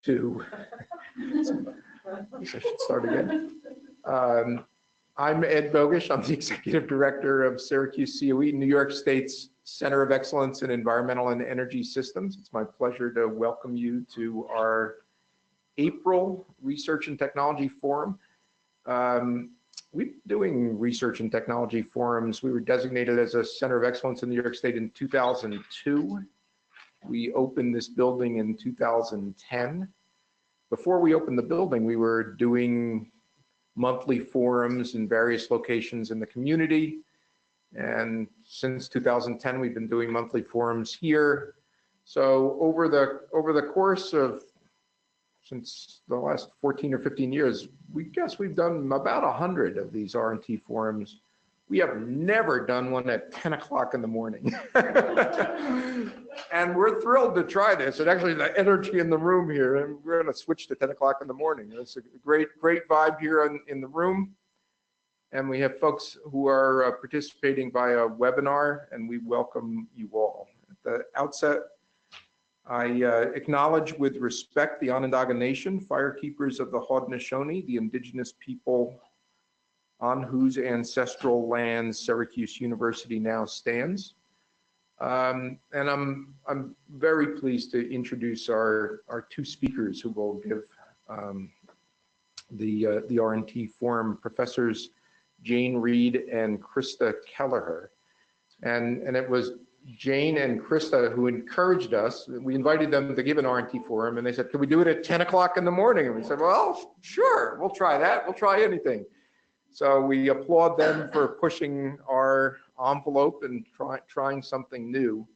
to, I should start again. I'm Ed Bogish. I'm the Executive Director of SyracuseCoE, New York State's Center of Excellence in Environmental and Energy Systems. It's my pleasure to welcome you to our April Research and Technology Forum. We've been doing research and technology forums. We were designated as a Center of Excellence in New York State in 2002. We opened this building in 2010. Before we opened the building, we were doing monthly forums in various locations in the community. And since 2010, we've been doing monthly forums here. So over the course of, since the last 14 or 15 years, we guess we've done about 100 of these R&T forums. We have never done one at 10 o'clock in the morning. And we're thrilled to try this. And actually the energy in the room here, and we're gonna switch to 10 o'clock in the morning. It's a great vibe here in the room. And we have folks who are participating via webinar, and we welcome you all. At the outset, I acknowledge with respect the Onondaga Nation, firekeepers of the Haudenosaunee, the indigenous people on whose ancestral lands Syracuse University now stands. And I'm very pleased to introduce our two speakers who will give the R&T Forum, Professors Jane Reed and Christa Kelleher. And it was Jane and Christa who encouraged us. We invited them to give an R&T Forum, and they said, can we do it at 10 o'clock in the morning? And we said, well, sure, we'll try that. We'll try anything. So we applaud them for pushing our envelope and trying something new.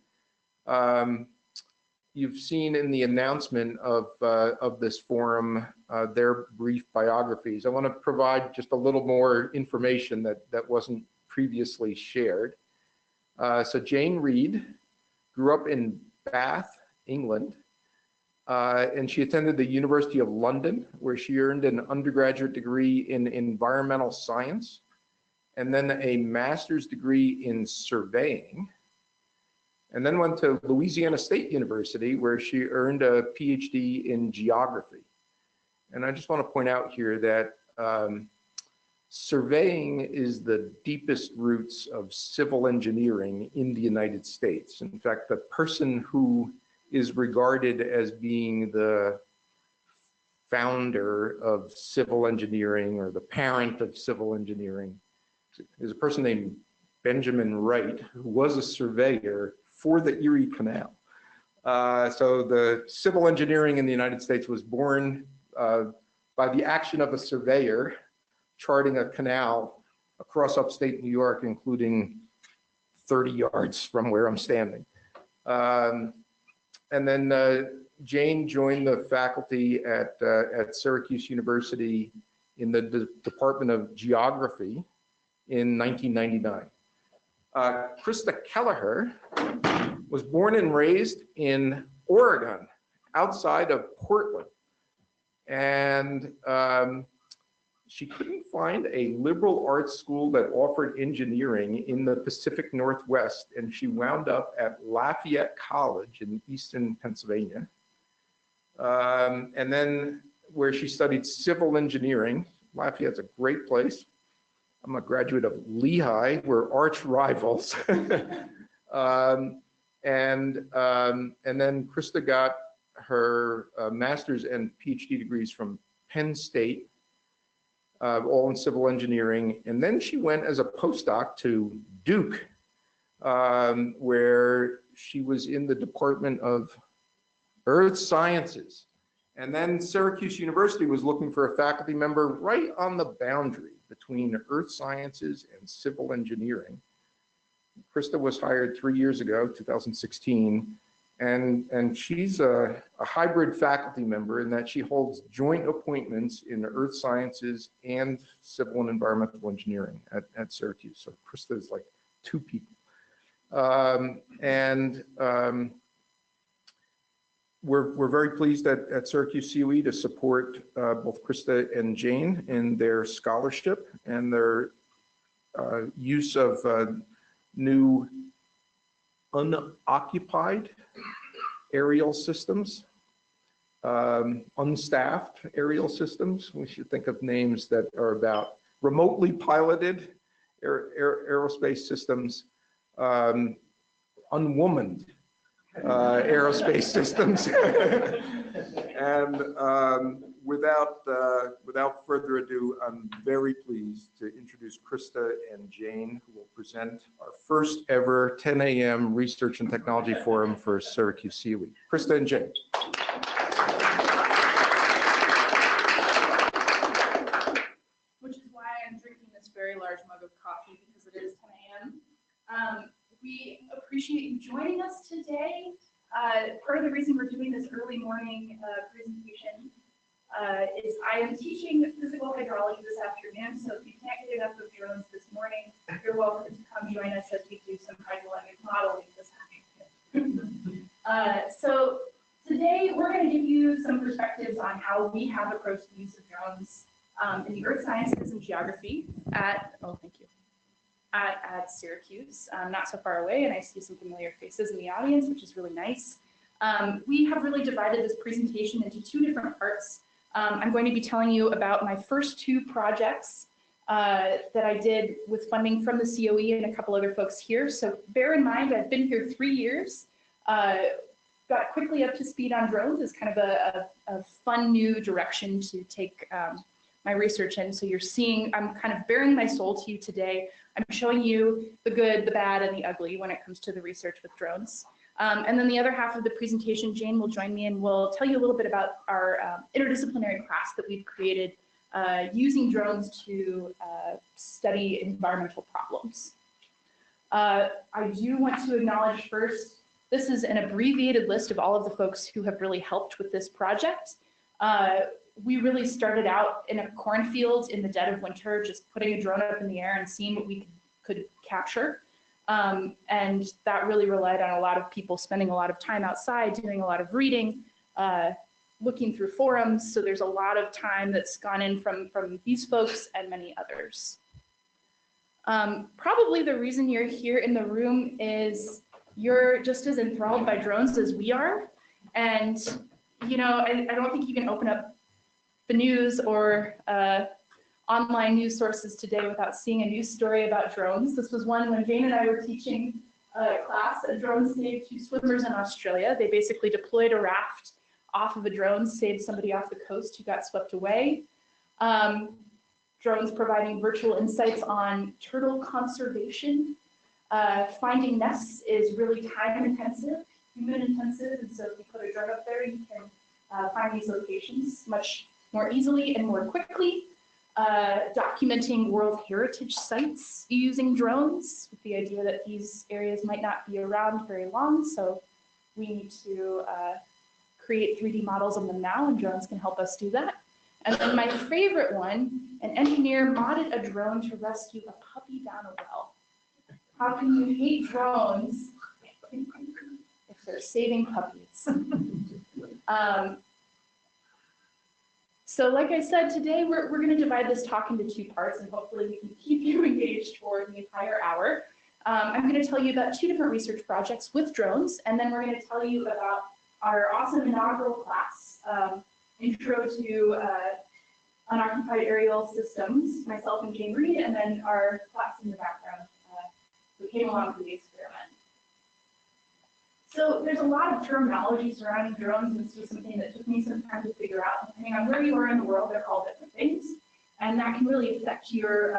You've seen in the announcement of this forum their brief biographies. I want to provide just a little more information that wasn't previously shared. So Jane Reed grew up in Bath, England, and she attended the University of London, where she earned an undergraduate degree in environmental science, and then a master's degree in surveying, and then went to Louisiana State University, where she earned a PhD in geography. And I just want to point out here that surveying is the deepest roots of civil engineering in the United States. In fact, the person who is regarded as being the founder of civil engineering, or the parent of civil engineering, is a person named Benjamin Wright, who was a surveyor for the Erie Canal. So the civil engineering in the United States was born by the action of a surveyor charting a canal across upstate New York, including 30 yards from where I'm standing. And then Jane joined the faculty at Syracuse University in the Department of Geography in 1999. Christa Kelleher was born and raised in Oregon, outside of Portland. And she couldn't find a liberal arts school that offered engineering in the Pacific Northwest, and she wound up at Lafayette College in Easton, Pennsylvania. And then where she studied civil engineering. Lafayette's a great place. I'm a graduate of Lehigh. We're arch rivals. And then Christa got her master's and PhD degrees from Penn State, all in civil engineering. And then she went as a postdoc to Duke, where she was in the Department of Earth Sciences. And then Syracuse University was looking for a faculty member right on the boundary between earth sciences and civil engineering. Christa was hired 3 years ago, 2016. And she's a hybrid faculty member in that she holds joint appointments in earth sciences and civil and environmental engineering at Syracuse. So Christa is like two people. We're very pleased at SyracuseCoE to support both Christa and Jane in their scholarship and their use of new unoccupied aerial systems. unstaffed aerial systems. We should think of names that are about remotely piloted aerospace systems, unwomaned aerospace systems. And without further ado, I'm very pleased to introduce Christa and Jane, who will present our first ever 10 a.m. Research and Technology Forum for SyracuseCoE. Christa and Jane. Which is why I'm drinking this very large mug of coffee, because it is 10 a.m. We appreciate you joining us today. Part of the reason we're doing this early morning presentation is I am teaching physical hydrology this afternoon, so if you can't get enough of drones this morning, you're welcome to come join us as we do some hydrologic modeling this afternoon. So today we're going to give you some perspectives on how we have approached the use of drones in the earth sciences and geography at Syracuse, not so far away, and I see some familiar faces in the audience, which is really nice. We have really divided this presentation into two different parts. I'm going to be telling you about my first two projects that I did with funding from the COE and a couple other folks here. So bear in mind, I've been here 3 years, got quickly up to speed on drones as kind of a fun new direction to take my research in. So you're seeing, I'm kind of bearing my soul to you today. I'm showing you the good, the bad, and the ugly when it comes to the research with drones. And then the other half of the presentation, Jane will join me and we'll tell you a little bit about our interdisciplinary class that we've created using drones to study environmental problems. I do want to acknowledge first, this is an abbreviated list of all of the folks who have really helped with this project. We really started out in a cornfield in the dead of winter, just putting a drone up in the air and seeing what we could capture. And that really relied on a lot of people spending a lot of time outside, doing a lot of reading, looking through forums. So there's a lot of time that's gone in from these folks and many others. Probably the reason you're here in the room is you're just as enthralled by drones as we are. And, you know, I don't think you can open up the news or online news sources today without seeing a news story about drones. This was one when Jane and I were teaching a class. A drone saved 2 swimmers in Australia. They basically deployed a raft off of a drone, saved somebody off the coast who got swept away. Drones providing virtual insights on turtle conservation. Finding nests is really time intensive, human intensive, and so if you put a drone up there, you can find these locations much more easily and more quickly. Documenting World Heritage sites using drones, with the idea that these areas might not be around very long, so we need to create 3D models of them now, and drones can help us do that. And then my favorite one, an engineer modded a drone to rescue a puppy down a well. How can you hate drones if they're saving puppies? So like I said, today we're going to divide this talk into 2 parts, and hopefully we can keep you engaged for the entire hour. I'm going to tell you about 2 different research projects with drones, and then we're going to tell you about our awesome inaugural class, Intro to Unoccupied Aerial Systems, myself and Jane Reed, and then our class in the background who came along for the experiment. So there's a lot of terminology surrounding drones, and this was something that took me some time to figure out. Depending on where you are in the world, they're called different things, and that can really affect your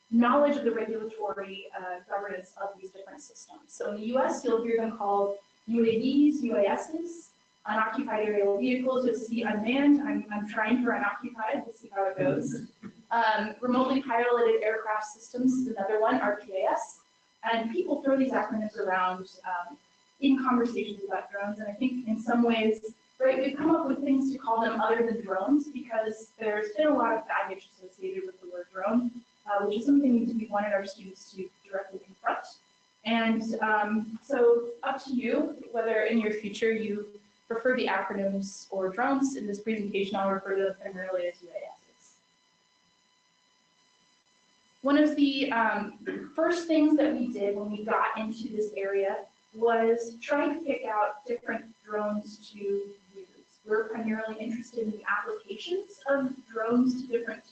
knowledge of the regulatory governance of these different systems. So in the US, you'll hear them called UAVs, UASs, unoccupied aerial vehicles. You'll see unmanned. I'm trying for unoccupied. We'll see how it goes. Remotely piloted aircraft systems is another one, RPAS. And people throw these acronyms around in conversations about drones, and I think in some ways, right, we've come up with things to call them other than drones because there's been a lot of baggage associated with the word drone, which is something we wanted our students to directly confront. And so up to you, whether in your future you prefer the acronyms or drones. In this presentation, I'll refer to them primarily as UASs. One of the first things that we did when we got into this area was try to pick out different drones to use. we're primarily interested in the applications of drones to different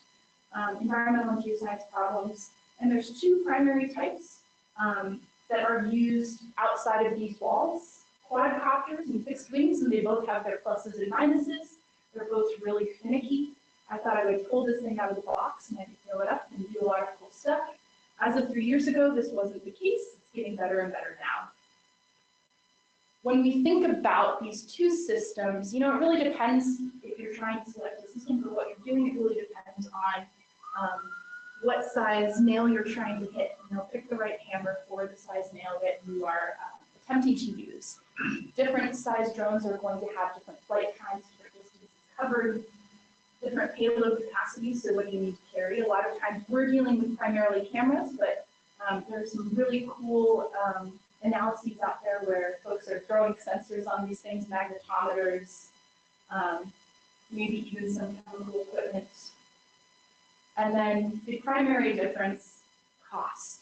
environmental and geoscience problems. And there's two primary types that are used outside of these walls: quadcopters and fixed wings, and they both have their pluses and minuses. They're both really finicky. I thought I would pull this thing out of the box and I could throw it up and do a lot of cool stuff. As of 3 years ago, this wasn't the case. It's getting better and better now. When we think about these two systems, you know, it really depends if you're trying to select a system for what you're doing. It really depends on what size nail you're trying to hit. You know, pick the right hammer for the size nail that you are attempting to use. Different size drones are going to have different flight times, different distances covered, different payload capacities, so what you need to carry. A lot of times we're dealing with primarily cameras, but there's some really cool analyses out there where folks are throwing sensors on these things, magnetometers, maybe even some chemical equipment. And then the primary difference, cost.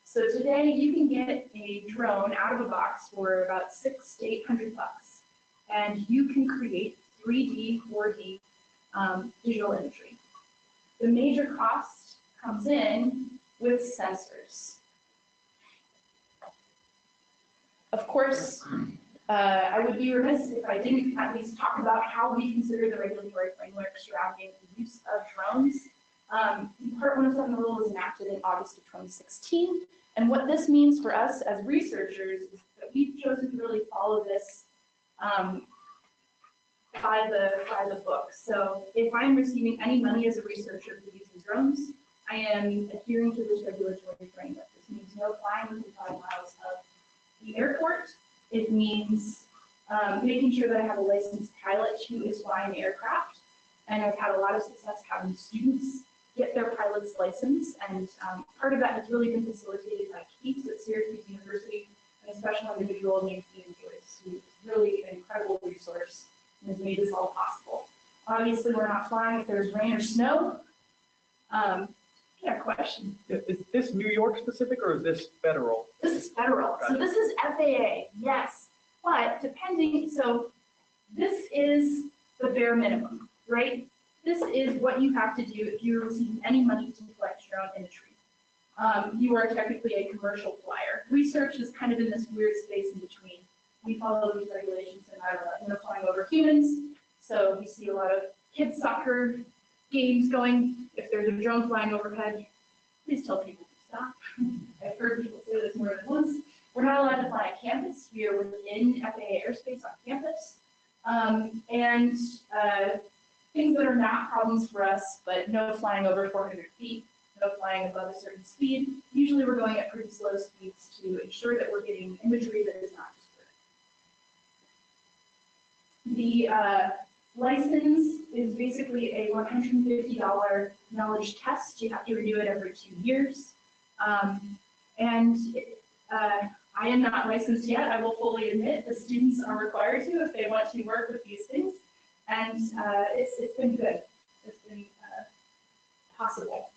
So today you can get a drone out of a box for about $600 to $800, and you can create 3D, 4D visual imagery. The major cost comes in with sensors. Of course, I would be remiss if I didn't at least talk about how we consider the regulatory framework surrounding the use of drones. Part 107 rule was enacted in August of 2016, and what this means for us as researchers is that we've chosen to really follow this by the book. So if I'm receiving any money as a researcher for using drones, I am adhering to this regulatory framework. This means no flying within 5 miles of the airport. It means making sure that I have a licensed pilot who is flying the aircraft, and I've had a lot of success having students get their pilot's license, and part of that has really been facilitated by Keats at Syracuse University, and a special individual named Ian Joyce, who is really an incredible resource and has made this all possible. Obviously, we're not flying if there's rain or snow. Yeah, question. Is this New York specific or is this federal? This is federal. So this is FAA, yes. But depending, so this is the bare minimum, right? This is what you have to do if you're receiving any money to collect your own imagery. You are technically a commercial flyer. Research is kind of in this weird space in between. We follow these regulations and are flying over humans. So we see a lot of kids soccer games going. If there's a drone flying overhead, please tell people to stop. I've heard people say this more than once. We're not allowed to fly on campus. We are within FAA airspace on campus. Things that are not problems for us, but no flying over 400 feet, no flying above a certain speed. Usually we're going at pretty slow speeds to ensure that we're getting imagery that is not disturbing. The license is basically a $150 knowledge test. You have to renew it every 2 years. I am not licensed yet. I will fully admit the students are required to if they want to work with these things. And it's been good. It's been possible.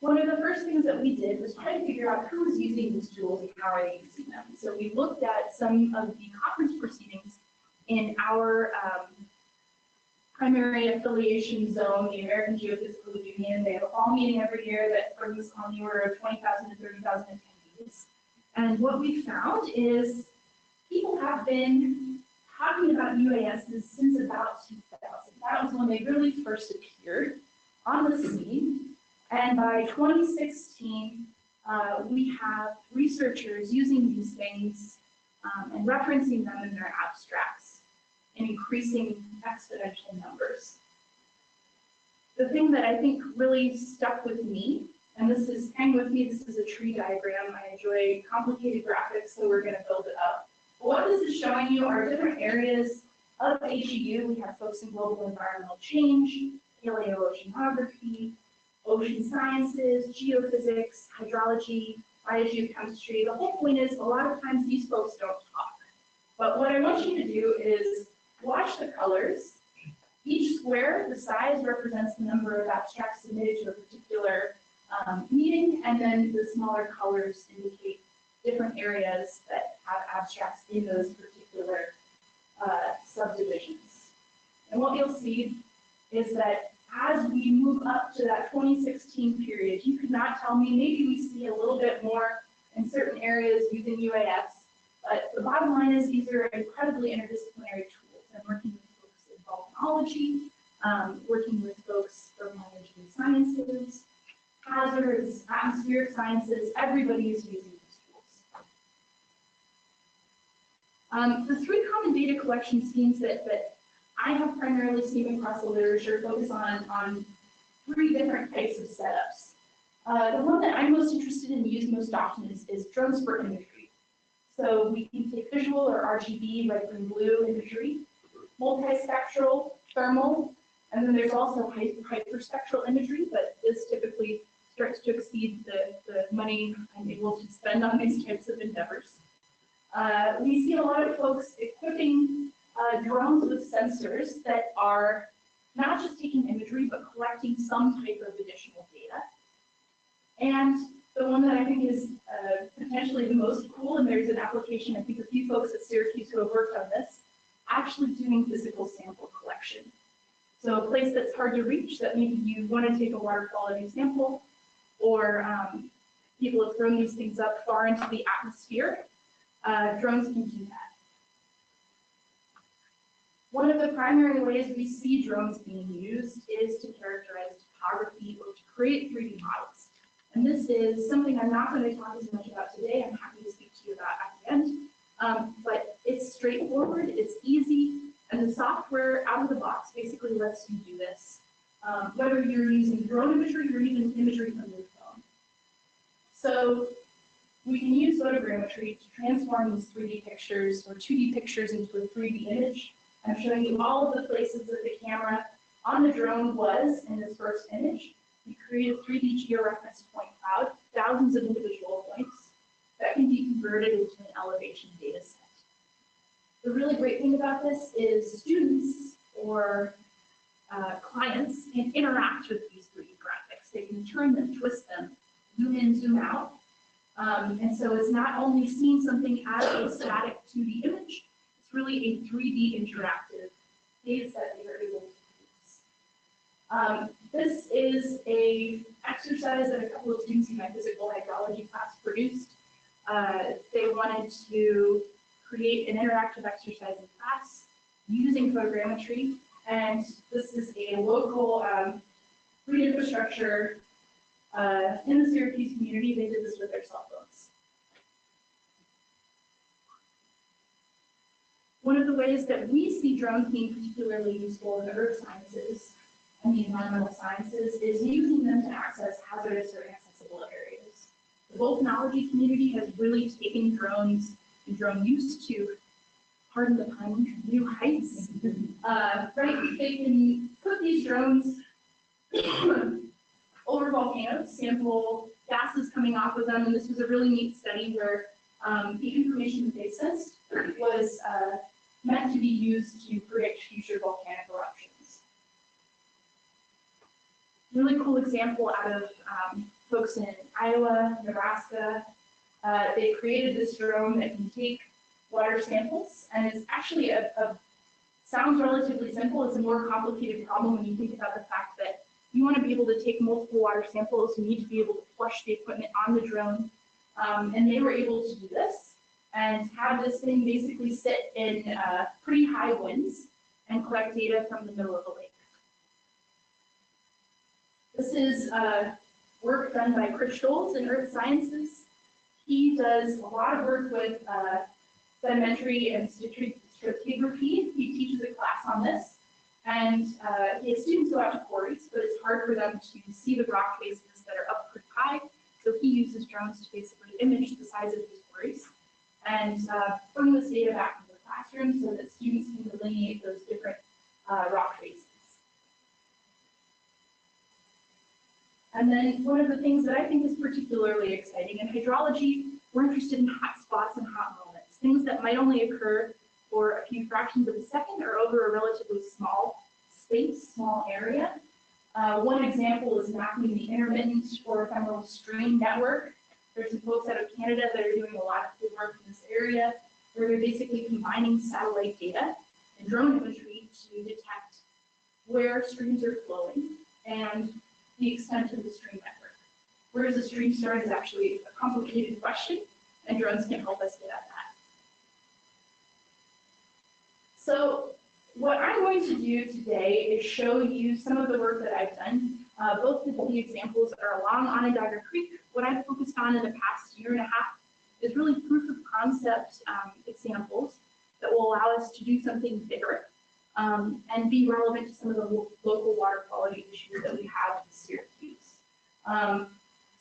One of the first things that we did was try to figure out who was using these tools and how are they using them. So we looked at some of the conference proceedings in our primary affiliation zone, the American Geophysical Union. They have a fall meeting every year that brings on the order of 20,000 to 30,000 attendees. And what we found is people have been talking about UASs since about 2000. That was when they really first appeared on the scene. And by 2016, we have researchers using these things and referencing them in their abstracts in increasing exponential numbers. The thing that I think really stuck with me, and this is, hang with me, this is a tree diagram. I enjoy complicated graphics, so we're going to build it up. But what this is showing you are different areas of HEU. We have folks in global environmental change, paleoceanography, ocean sciences, geophysics, hydrology, biogeochemistry. The whole point is a lot of times these folks don't talk. But what I want you to do is watch the colors. Each square, the size represents the number of abstracts submitted to a particular meeting, and then the smaller colors indicate different areas that have abstracts in those particular subdivisions. And what you'll see is that as we move up to that 2016 period, you could not tell me, maybe we see a little bit more in certain areas using UAS, but the bottom line is these are incredibly interdisciplinary tools. I'm working with folks in volcanology, working with folks from energy and sciences, hazards, atmospheric sciences, everybody is using these tools. The three common data collection schemes that I have primarily seen across the literature focus on three different types of setups. The one that I'm most interested in using most often is drones for imagery. So we can take visual or RGB, red, green, blue imagery, multispectral, thermal, and then there's also hyperspectral imagery, but this typically starts to exceed the money I'm able to spend on these types of endeavors. We see a lot of folks equipping drones with sensors that are not just taking imagery, but collecting some type of additional data. And the one that I think is potentially the most cool, and there's an application, I think a few folks at Syracuse who have worked on this, actually doing physical sample collection. So a place that's hard to reach, that maybe you want to take a water quality sample, or people have thrown these things up far into the atmosphere, drones can do that. One of the primary ways we see drones being used is to characterize topography or to create 3D models. And this is something I'm not going to talk as much about today. I'm happy to speak to you about at the end. But it's straightforward, it's easy, and the software out of the box basically lets you do this. Whether you're using drone imagery or even imagery from your phone. So we can use photogrammetry to transform these 3D pictures or 2D pictures into a 3D image. I'm showing you all of the places that the camera on the drone was in this first image. We create a 3D georeference point cloud, thousands of individual points that can be converted into an elevation data set. The really great thing about this is students or clients can interact with these 3D graphics. They can turn them, twist them, zoom in, zoom out. And so it's not only seeing something as a static 2D image, it's really a 3D interactive data set that you're able to use. This is an exercise that a couple of students in my physical hydrology class produced. They wanted to create an interactive exercise in class using photogrammetry, and this is a local free infrastructure in the Syracuse community. They did this with their cell phones. One of the ways that we see drones being particularly useful in the earth sciences and the environmental sciences is using them to access hazardous or inaccessible areas. The volcanology community has really taken drones and drone use to, pardon the pun, new heights. Right, they can put these drones over volcanoes, sample gases coming off of them, and this was a really neat study where the information that they sensed was meant to be used to predict future volcanic eruptions. Really cool example out of folks in Iowa, Nebraska. They created this drone that can take water samples, and it's actually sounds relatively simple. It's a more complicated problem when you think about the fact that you want to be able to take multiple water samples. You need to be able to flush the equipment on the drone, and they were able to do this and have this thing basically sit in pretty high winds and collect data from the middle of the lake. This is work done by Christa in Earth Sciences. He does a lot of work with sedimentary and stratigraphy. He teaches a class on this, and he has students go out to quarries, but it's hard for them to see the rock faces that are up pretty high. So he uses drones to basically image the size of these quarries and bring this data back into the classroom so that students can delineate those different rock faces. And then one of the things that I think is particularly exciting in hydrology, we're interested in hot spots and hot moments, things that might only occur for a few fractions of a second or over a relatively small space, small area. One example is mapping the intermittent or ephemeral stream network. There's some folks out of Canada that are doing a lot of good work in this area, where they're basically combining satellite data and drone imagery to detect where streams are flowing and the extent of the stream network. Where does the stream start is actually a complicated question, and drones can help us get at that. So what I'm going to do today is show you some of the work that I've done. Both of the examples are along Onondaga Creek. What I've focused on in the past year and a half is really proof of concept examples that will allow us to do something bigger and be relevant to some of the local water quality issues that we have in Syracuse.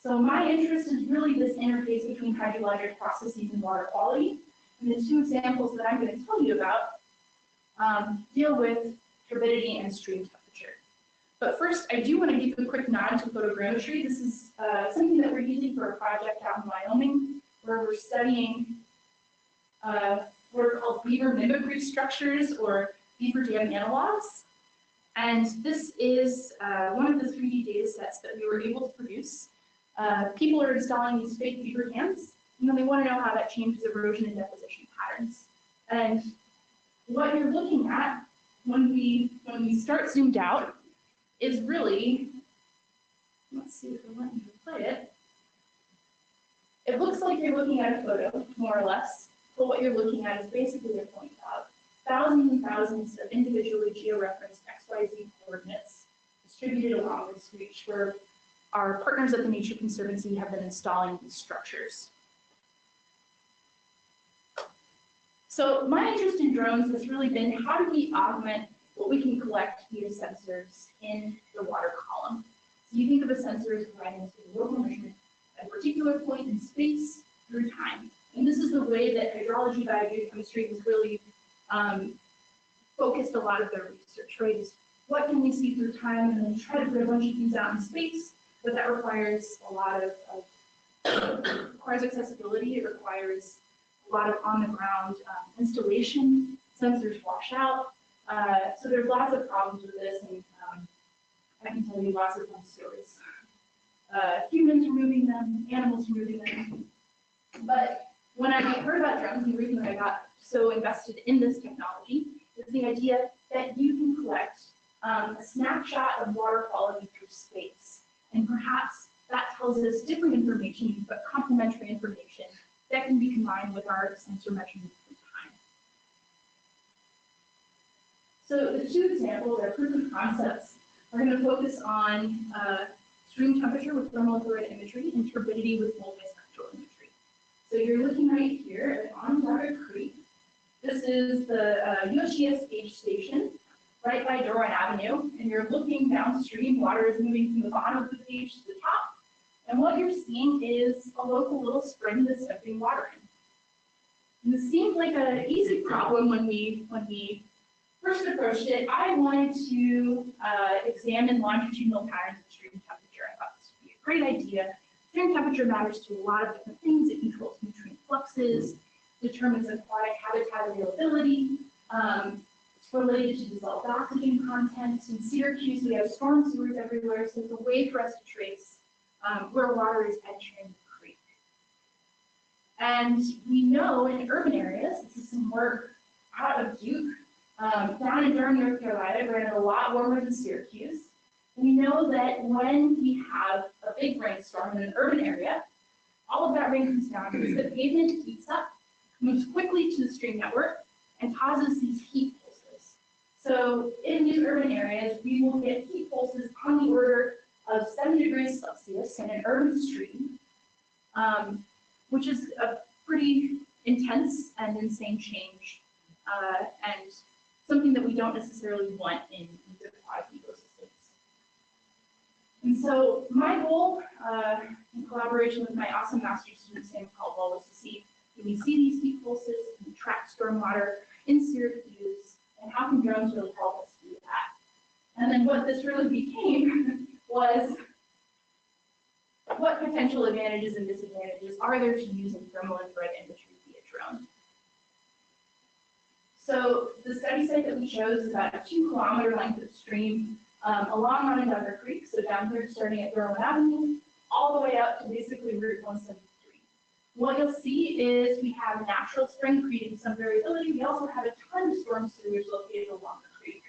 So my interest is really this interface between hydrologic processes and water quality. And the two examples that I'm going to tell you about deal with turbidity and stream temperature. But first, I do want to give a quick nod to photogrammetry. This is something that we're using for a project out in Wyoming, where we're studying what are called beaver mimicry structures or beaver dam analogs. And this is one of the 3D data sets that we were able to produce. People are installing these fake beaver dams, and they want to know how that changes erosion and deposition patterns. And what you're looking at when we start zoomed out is really, let's see if I let you play it. It looks like you're looking at a photo, more or less, but what you're looking at is basically a point cloud. Thousands and thousands of individually georeferenced XYZ coordinates distributed along this reach where our partners at the Nature Conservancy have been installing these structures. So my interest in drones has really been how do we augment what we can collect via sensors in the water column. So you think of a sensor as providing local measurement at a particular point in space through time. And this is the way that hydrology biogeochemistry has really focused a lot of their research, right? Is what can we see through time, and then try to put a bunch of things out in space, but that requires a lot of requires accessibility. It requires a lot of on-the-ground installation. Sensors wash out. So there's lots of problems with this, and I can tell you lots of fun stories. Humans removing them, animals removing them. But when I heard about drones, the reason that I got so invested in this technology is the idea that you can collect a snapshot of water quality through space. And perhaps that tells us different information, but complementary information that can be combined with our sensor measurements through time. So the two examples are proof of concepts. We're going to focus on stream temperature with thermal infrared imagery and turbidity with multispectral imagery. So you're looking right here at Onondaga Creek. This is the USGS gauge station right by Doran Avenue, and you're looking downstream. Water is moving from the bottom of the gauge to the top, and what you're seeing is a local little spring that's dumping water in. And this seemed like an easy problem when we first approached it. I wanted to examine longitudinal patterns of stream temperature. I thought this would be a great idea. Stream temperature matters to a lot of different things. It controls nutrient fluxes, determines aquatic habitat availability. It's related to dissolved oxygen content. In Syracuse, we have storm sewers everywhere, so it's a way for us to trace where water is entering the creek. And we know in urban areas, this is some work out of Duke, down in Durham, North Carolina, we're in a lot warmer than Syracuse. We know that when we have a big rainstorm in an urban area, all of that rain comes down because the pavement heats up, moves quickly to the stream network, and causes these heat pulses. So in these urban areas, we will get heat pulses on the order of 7 degrees Celsius in an urban stream, which is a pretty intense and insane change, and something that we don't necessarily want in aquatic ecosystems. And so my goal, in collaboration with my awesome master's student, Sam Caldwell, was to see, can we see these heat pulses, can we track stormwater in Syracuse, and how can drones really help us do that? And then what this really became was, what potential advantages and disadvantages are there to using thermal infrared imagery via drone? So the study site that we chose is about a 2-kilometer length of stream along Onondaga Creek, so down here starting at Doran Avenue, all the way up to basically Route 173. What you'll see is we have natural spring creating some variability. We also have a ton of storm sewers located along the creek.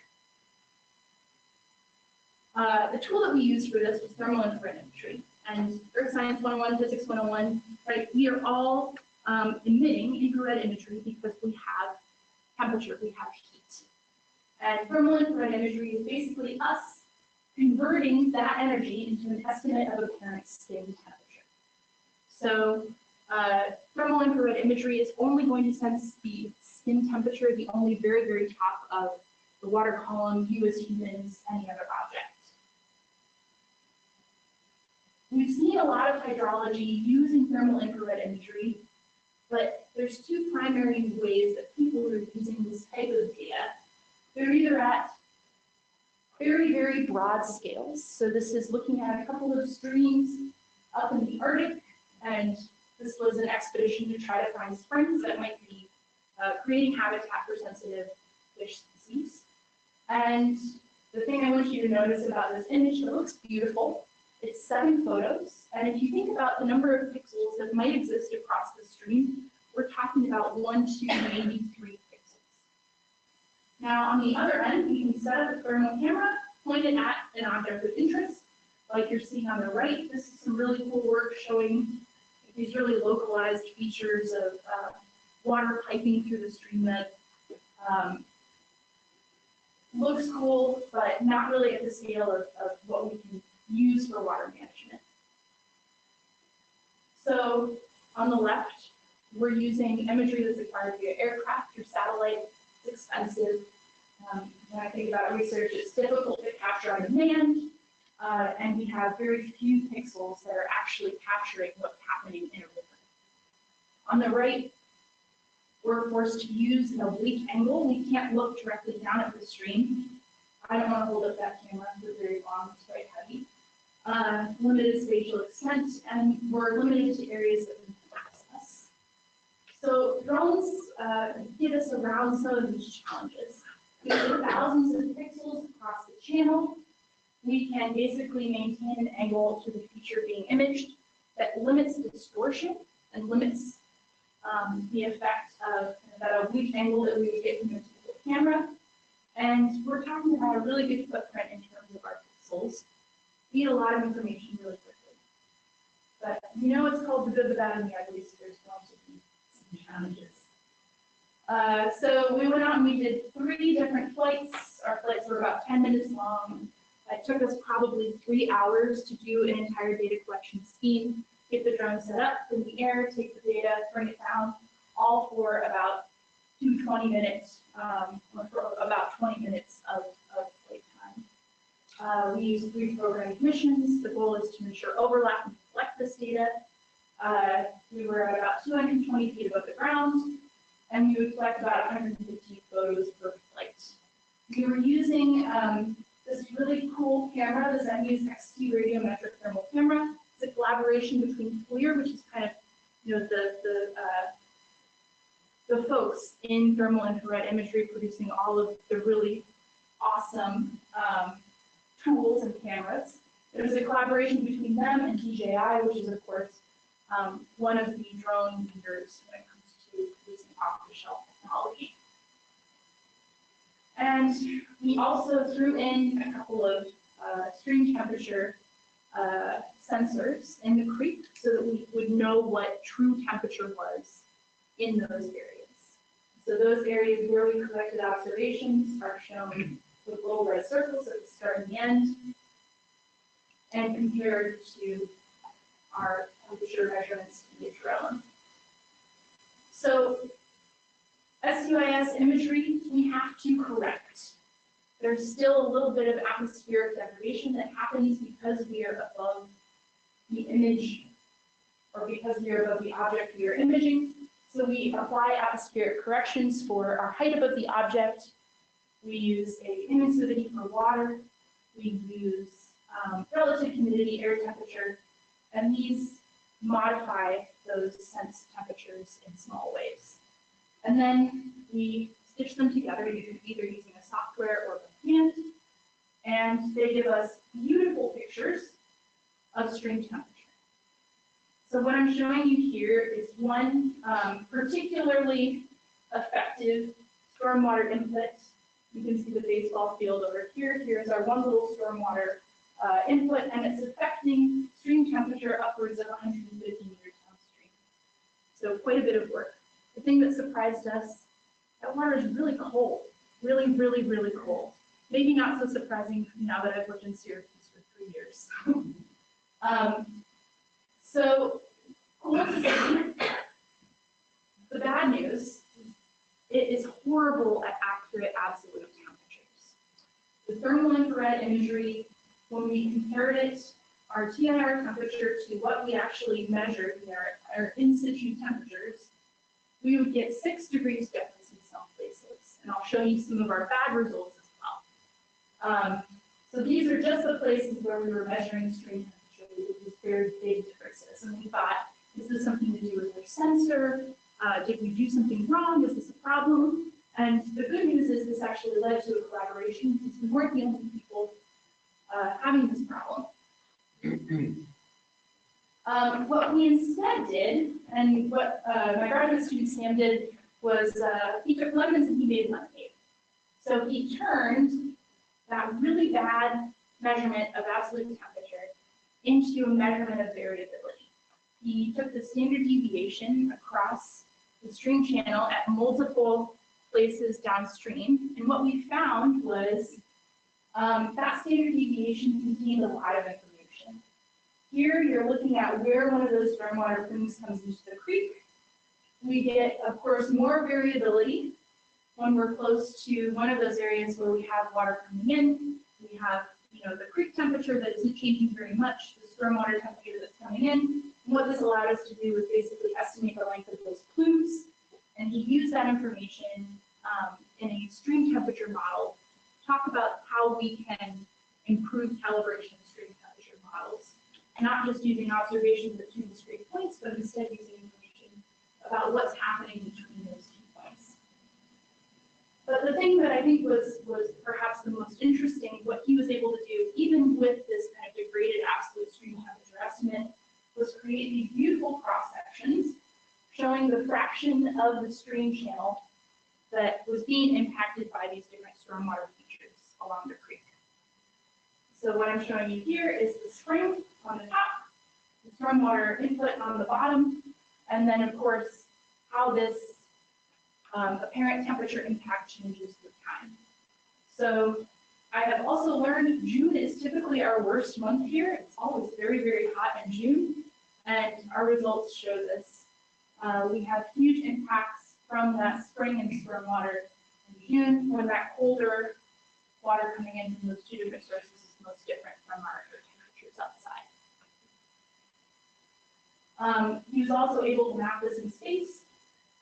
The tool that we used for this was thermal infrared imagery. And Earth Science 101, Physics 101, right? We are all emitting infrared imagery because we have temperature, we have heat. And thermal infrared imagery is basically us converting that energy into an estimate of apparent skin temperature. So thermal infrared imagery is only going to sense the skin temperature, the only very, very top of the water column, you as humans, any other object. We've seen a lot of hydrology using thermal infrared imagery, but there's two primary ways that people are using this type of data. They're either at very, very broad scales. So this is looking at a couple of streams up in the Arctic, and this was an expedition to try to find springs that might be creating habitat for sensitive fish species. And the thing I want you to notice about this image, it looks beautiful. It's 7 photos, and if you think about the number of pixels that might exist across the stream, we're talking about 1, 2, maybe 3 pixels. Now, on the other end, we can set up a thermal camera, point it at an object of interest, like you're seeing on the right. This is some really cool work showing these really localized features of water piping through the streamlet. Looks cool, but not really at the scale of what we can use for water management. So on the left, we're using imagery that's acquired via aircraft or satellite. It's expensive. When I think about research, it's difficult to capture on demand, and we have very few pixels that are actually capturing what's happening in a river. On the right, we're forced to use an oblique angle. We can't look directly down at the stream. I don't want to hold up that camera for very long, it's quite heavy. Limited spatial extent, and we're limited to areas that we can access. So drones get us around some of these challenges. We have thousands of pixels across the channel. We can basically maintain an angle to the feature being imaged that limits distortion and limits the effect of that oblique angle that we would get from a typical camera. And we're talking about a really good footprint in terms of our pixels. We need a lot of information really quickly. But you know it's called the good, the bad, and the ugly, so there's going to be some challenges. So we went out and we did 3 different flights. Our flights were about 10 minutes long. It took us probably 3 hours to do an entire data collection scheme, get the drone set up in the air, take the data, bring it down, all for about 20 minutes, or for about 20 minutes of flight time. We use pre-programmed missions. The goal is to ensure overlap and collect this data. We were at about 220 feet above the ground, and we would collect about 150 photos per flight. We were using this really cool camera, the Zenmuse XT radiometric thermal camera. It's a collaboration between FLIR, which is kind of the folks in thermal infrared imagery producing all of the really awesome tools and cameras. There's a collaboration between them and DJI, which is of course one of the drone leaders when it comes to producing off-the-shelf technology. And we also threw in a couple of stream temperature sensors in the creek so that we would know what true temperature was in those areas. So those areas where we collected observations are shown with little red circles at the start and the end, and compared to our temperature measurements in the drone. So SUAS imagery, we have to correct. There's still a little bit of atmospheric degradation that happens because we are above the image, or because we are above the object we are imaging. So we apply atmospheric corrections for our height above the object. We use a emissivity for water. We use relative humidity, air temperature, and these modify those sense temperatures in small ways. And then we stitch them together either using a software or by hand, and they give us beautiful pictures of stream temperature. So what I'm showing you here is one particularly effective stormwater input You can see the baseball field over here. Here's our one little stormwater input, and it's affecting stream temperature upwards of 150 meters downstream. So quite a bit of work. The thing that surprised us, that water is really cold, really, really, really cold. Maybe not so surprising now that I've lived in Syracuse for 3 years. So cool to see. The bad news, it is horrible at accurate absolute temperatures. The thermal infrared imagery, when we compared it, our TIR temperature to what we actually measured, our in situ temperatures, we would get 6 degrees difference in some places. And I'll show you some of our bad results as well. So these are just the places where we were measuring stream temperature with these very big differences. And we thought, is this something to do with our sensor? Did we do something wrong? Is this a problem? And the good news is this actually led to a collaboration because we weren't the only people having this problem. What we instead did, and what my graduate student Sam did, was he took lemons and he made lemonade. So he turned that really bad measurement of absolute temperature into a measurement of variability. He took the standard deviation across the stream channel at multiple places downstream, and what we found was that standard deviation contained a lot of information. Here you're looking at where one of those stormwater plumes comes into the creek. We get, of course, more variability when we're close to one of those areas where we have water coming in. We have, the creek temperature that isn't changing very much, the stormwater temperature that's coming in. And what this allowed us to do was basically estimate the length of those plumes, and he used that information in a stream temperature model to talk about how we can improve calibration of stream temperature models, not just using observations at 2 discrete points, but instead using information about what's happening between those 2 points. But the thing that I think was perhaps the most interesting, what he was able to do, even with this kind of degraded absolute stream temperature estimate, was create these beautiful cross sections showing the fraction of the stream channel that was being impacted by these different stormwater features along the creek. So what I'm showing you here is the spring on the top, the stormwater input on the bottom, and then of course how this apparent temperature impact changes with time. So I have also learned June is typically our worst month here. It's always very, very hot in June, and our results show this. We have huge impacts from that spring and stormwater in June, when that colder water coming in from those 2 different sources is most different from our air temperatures outside. He was also able to map this in space,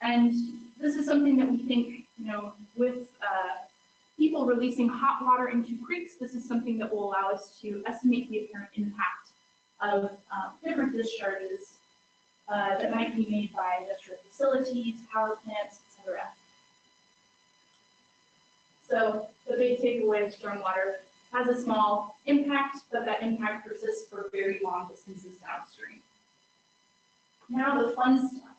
and this is something that we think, with people releasing hot water into creeks, this is something that will allow us to estimate the apparent impact of different discharges that might be made by industrial facilities, power plants, etc. So the big takeaway of stormwater has a small impact, but that impact persists for very long distances downstream. Now the fun stuff.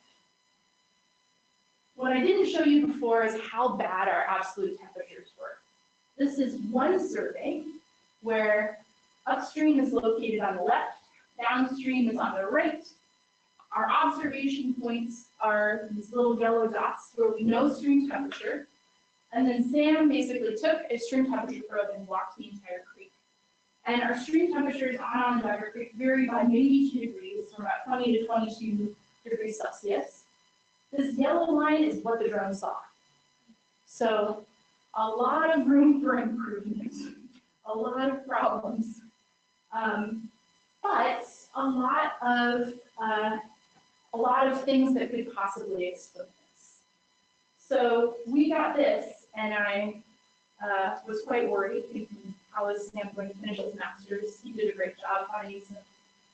What I didn't show you before is how bad our absolute temperatures were. This is one survey where upstream is located on the left, downstream is on the right. Our observation points are these little yellow dots where we know stream temperature. And then Sam basically took a stream temperature probe and walked the entire creek. And our stream temperatures on Onondaga Creek vary by maybe 2 degrees, from about 20 to 22 degrees Celsius. This yellow line is what the drone saw. So a lot of room for improvement, a lot of problems, but a lot of things that could possibly explain this. So we got this, and I was quite worried, thinking, how is Sam going to finish his master's? He did a great job finding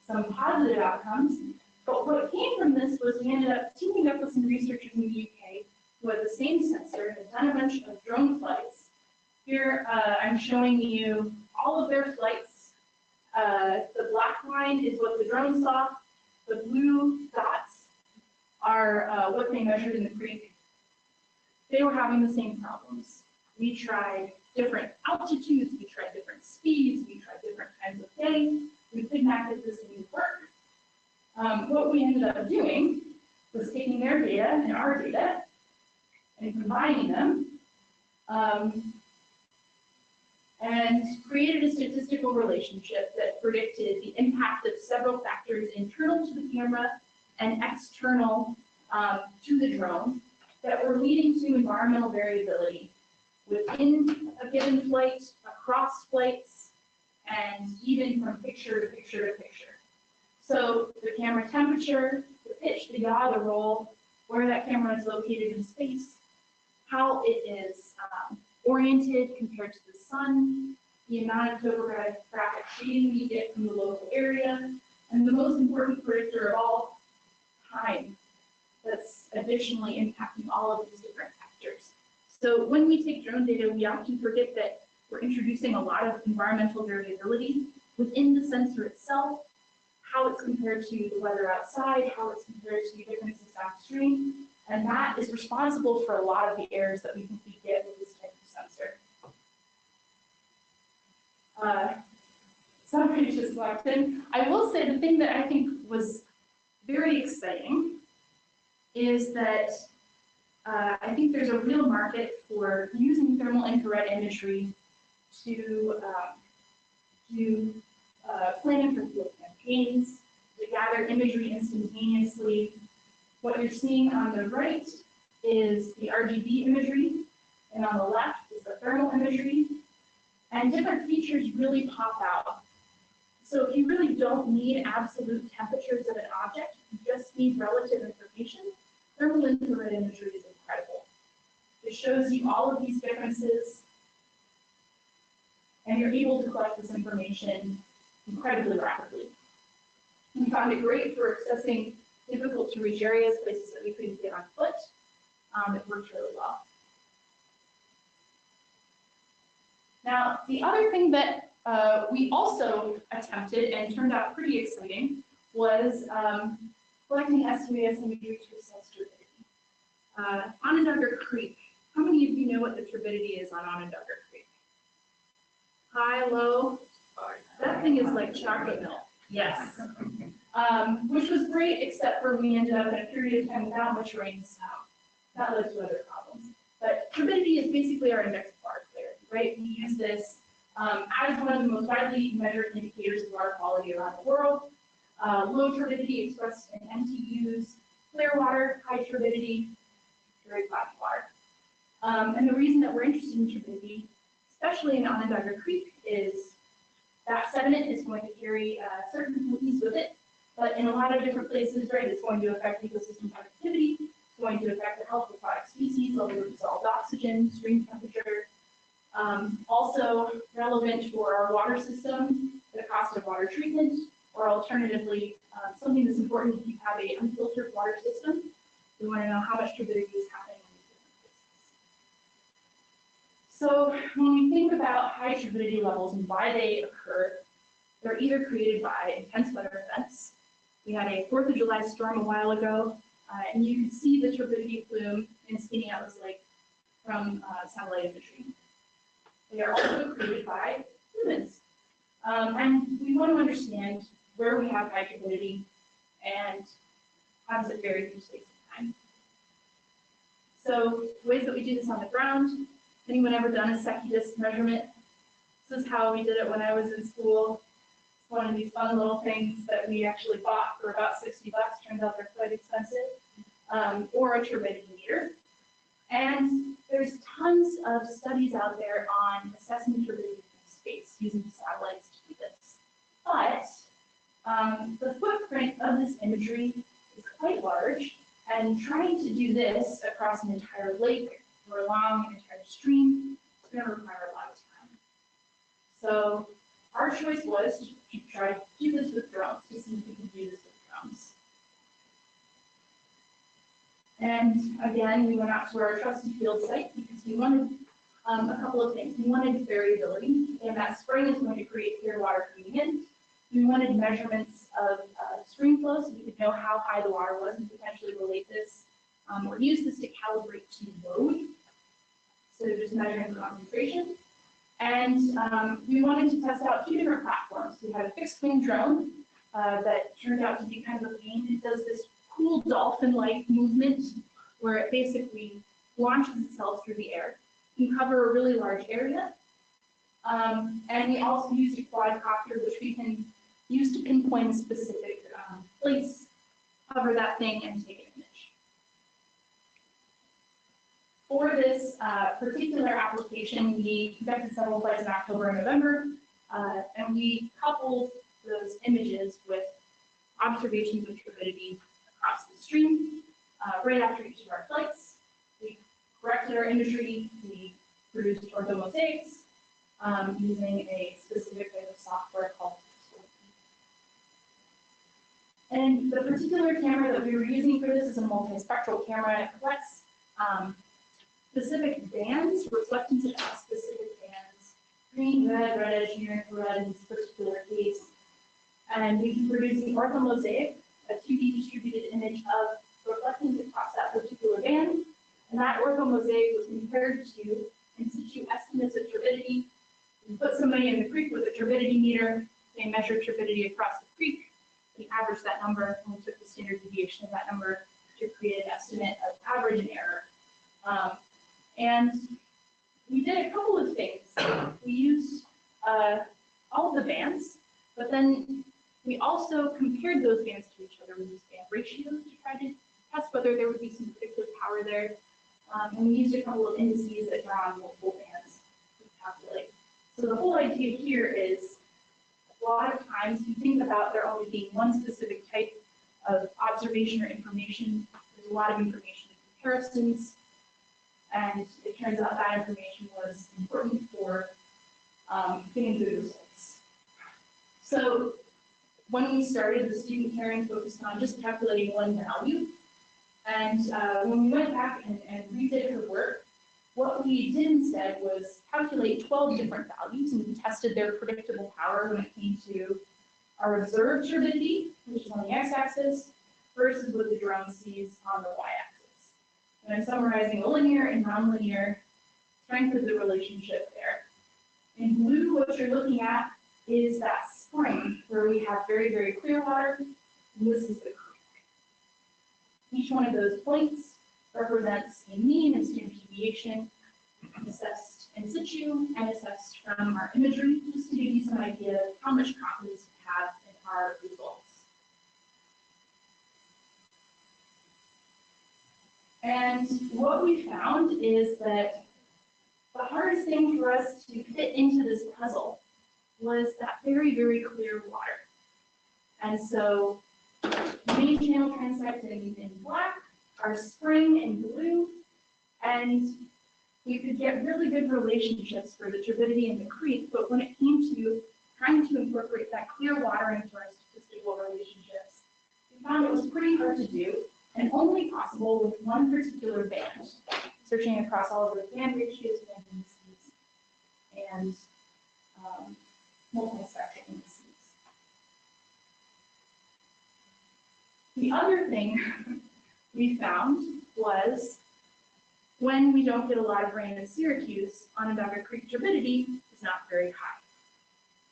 some positive outcomes. But what came from this was we ended up teaming up with some researchers in the UK who had the same sensor and had done a bunch of drone flights. Here I'm showing you all of their flights. The black line is what the drone saw. The blue dots are what they measured in the creek. They were having the same problems. We tried different altitudes, we tried different speeds, we tried different times of day. We couldn't make this thing work. What we ended up doing was taking their data and our data and combining them and created a statistical relationship that predicted the impact of several factors internal to the camera and external to the drone that were leading to environmental variability within a given flight, across flights, and even from picture to picture to picture. So the camera temperature, the pitch, the yaw, the roll, where that camera is located in space, how it is oriented compared to the sun, the amount of topographic shading we get from the local area, and the most important predictor of all, time. That's additionally impacting all of these different factors. So when we take drone data, we often predict that we're introducing a lot of environmental variability within the sensor itself, how it's compared to the weather outside, how it's compared to differences downstream, and that is responsible for a lot of the errors that we think we get with this type of sensor. Somebody just walked in. I will say the thing that I think was very exciting is that I think there's a real market for using thermal infrared imagery to do planning for field campaigns, to gather imagery instantaneously. What you're seeing on the right is the RGB imagery, and on the left is the thermal imagery, and different features really pop out. So if you really don't need absolute temperatures of an object, you just need relative information, thermal infrared imagery is incredible. It shows you all of these differences, and you're able to collect this information incredibly rapidly. We found it great for accessing difficult to reach areas, places that we couldn't get on foot. It worked really well. Now, the other thing that we also attempted and turned out pretty exciting was collecting SUAS imagery to assess turbidity. Onondaga Creek. How many of you know what the turbidity is on Onondaga Creek? High, low? That thing is like chocolate milk. Yes. Which was great, except for we ended up in a period of time without much rain and snow. That led to other problems. But turbidity is basically our index of water clarity, right? We use this as one of the most widely measured indicators of water quality around the world. Low turbidity expressed in MTUs, clear water, high turbidity, very cloudy water. And the reason that we're interested in turbidity, especially in Onondaga Creek, is that sediment is going to carry certain pollutants with it, but in a lot of different places, right, it's going to affect ecosystem productivity, it's going to affect the health of aquatic species, level of dissolved oxygen, stream temperature. Also relevant for our water system, the cost of water treatment, or alternatively, something that's important if you have an unfiltered water system. We want to know how much turbidity is happening in these different places. So when we think about high turbidity levels and why they occur, they're either created by intense weather events. We had a 4th of July storm a while ago, and you can see the turbidity plume in Skaneateles Lake from satellite imagery. They are also created by humans. And we want to understand where we have high turbidity and how does it vary through space and time. So ways that we do this on the ground. Anyone ever done a SyracuseCoE measurement? This is how we did it when I was in school. It's one of these fun little things that we actually bought for about 60 bucks. Turns out they're quite expensive. Or a turbidity meter. And there's tons of studies out there on assessing turbidity from space using satellites to do this. But the footprint of this imagery is quite large, and trying to do this across an entire lake or along an entire stream is going to require a lot of time. So our choice was to try to do this with drones, to see if we can do this with drones. And again, we went out to our trusted field site because we wanted a couple of things. We wanted variability, and that spring is going to create clear water coming in. We wanted measurements of stream flow so we could know how high the water was and potentially relate this or use this to calibrate to load. so just measuring concentration. And we wanted to test out 2 different platforms. We had a fixed wing drone that turned out to be kind of a pain. It does this cool dolphin-like movement where it basically launches itself through the air. It can cover a really large area. And we also used a quadcopter, which we can use to pinpoint a specific place, cover that thing, and take an image. For this particular application, we conducted several flights in October and November, and we coupled those images with observations of turbidity across the stream. Right after each of our flights, we corrected our imagery, we produced orthomosaics using a specific type of software called And the particular camera that we were using for this is a multispectral camera. It collects specific bands, reflectance across specific bands, green, red, reddish, near infrared in this particular case. And we can produce the orthomosaic, a 2D distributed image of reflectance across that particular band. And that orthomosaic was compared to in situ estimates of turbidity. We put somebody in the creek with a turbidity meter, they measured turbidity across the creek, we averaged that number, and we took the standard deviation of that number to create an estimate of average and error. And we did a couple of things. We used all of the bands, but then we also compared those bands to each other. We used band ratios to try to test whether there would be some predictive power there. And we used a couple of indices that draw on multiple bands to calculate. So the whole idea here is a lot of times you think about there only being one specific type of observation or information. There's a lot of information and comparisons. And it turns out that information was important for getting good results. So when we started, the student hearing focused on just calculating one value. And when we went back and redid her work, what we did instead was calculate 12 different values, and we tested their predictable power when it came to our observed turbidity, which is on the x-axis, versus what the drone sees on the y-axis. And I'm summarizing a linear and nonlinear strength of the relationship there. In blue, what you're looking at is that spring where we have very, very clear water, and this is the creek. Each one of those points represents a mean and standard deviation assessed in situ and assessed from our imagery, just to give you some idea of how much confidence we have in our results. And what we found is that the hardest thing for us to fit into this puzzle was that very, very clear water. And so main channel transect in black, our spring in blue, and we could get really good relationships for the turbidity in the creek, but when it came to trying to incorporate that clear water into our statistical relationships, we found it was pretty hard to do and only possible with one particular band, searching across all of the band ratios, band indices, and multispectral indices. The other thing we found was when we don't get a lot of rain in Syracuse, Onondaga Creek turbidity is not very high.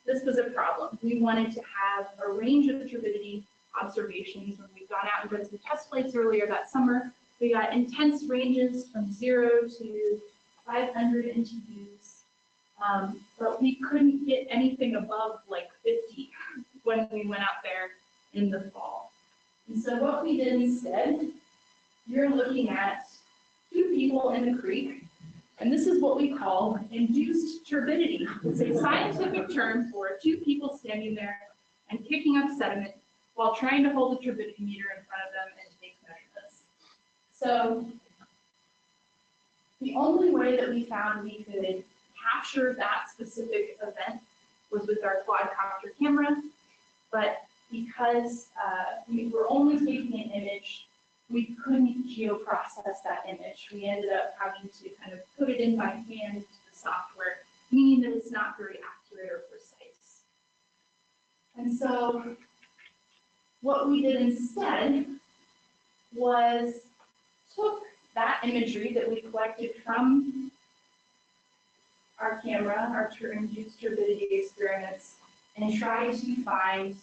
This was a problem. We wanted to have a range of turbidity observations. When we've gone out and done some test flights earlier that summer, we got intense ranges from 0 to 500 NTUs, but we couldn't get anything above like 50 when we went out there in the fall. And so what we did instead, you're looking at 2 people in the creek, and this is what we call induced turbidity. It's a scientific term for 2 people standing there and kicking up sediment while trying to hold a turbidity meter in front of them and take measurements. So the only way that we found we could capture that specific event was with our quadcopter camera, but because we were only taking an image, we couldn't geoprocess that image. We ended up having to kind of put it in by hand into the software, meaning that it's not very accurate or precise. And so what we did instead was took that imagery that we collected from our camera, our induced turbidity experiments, and try to find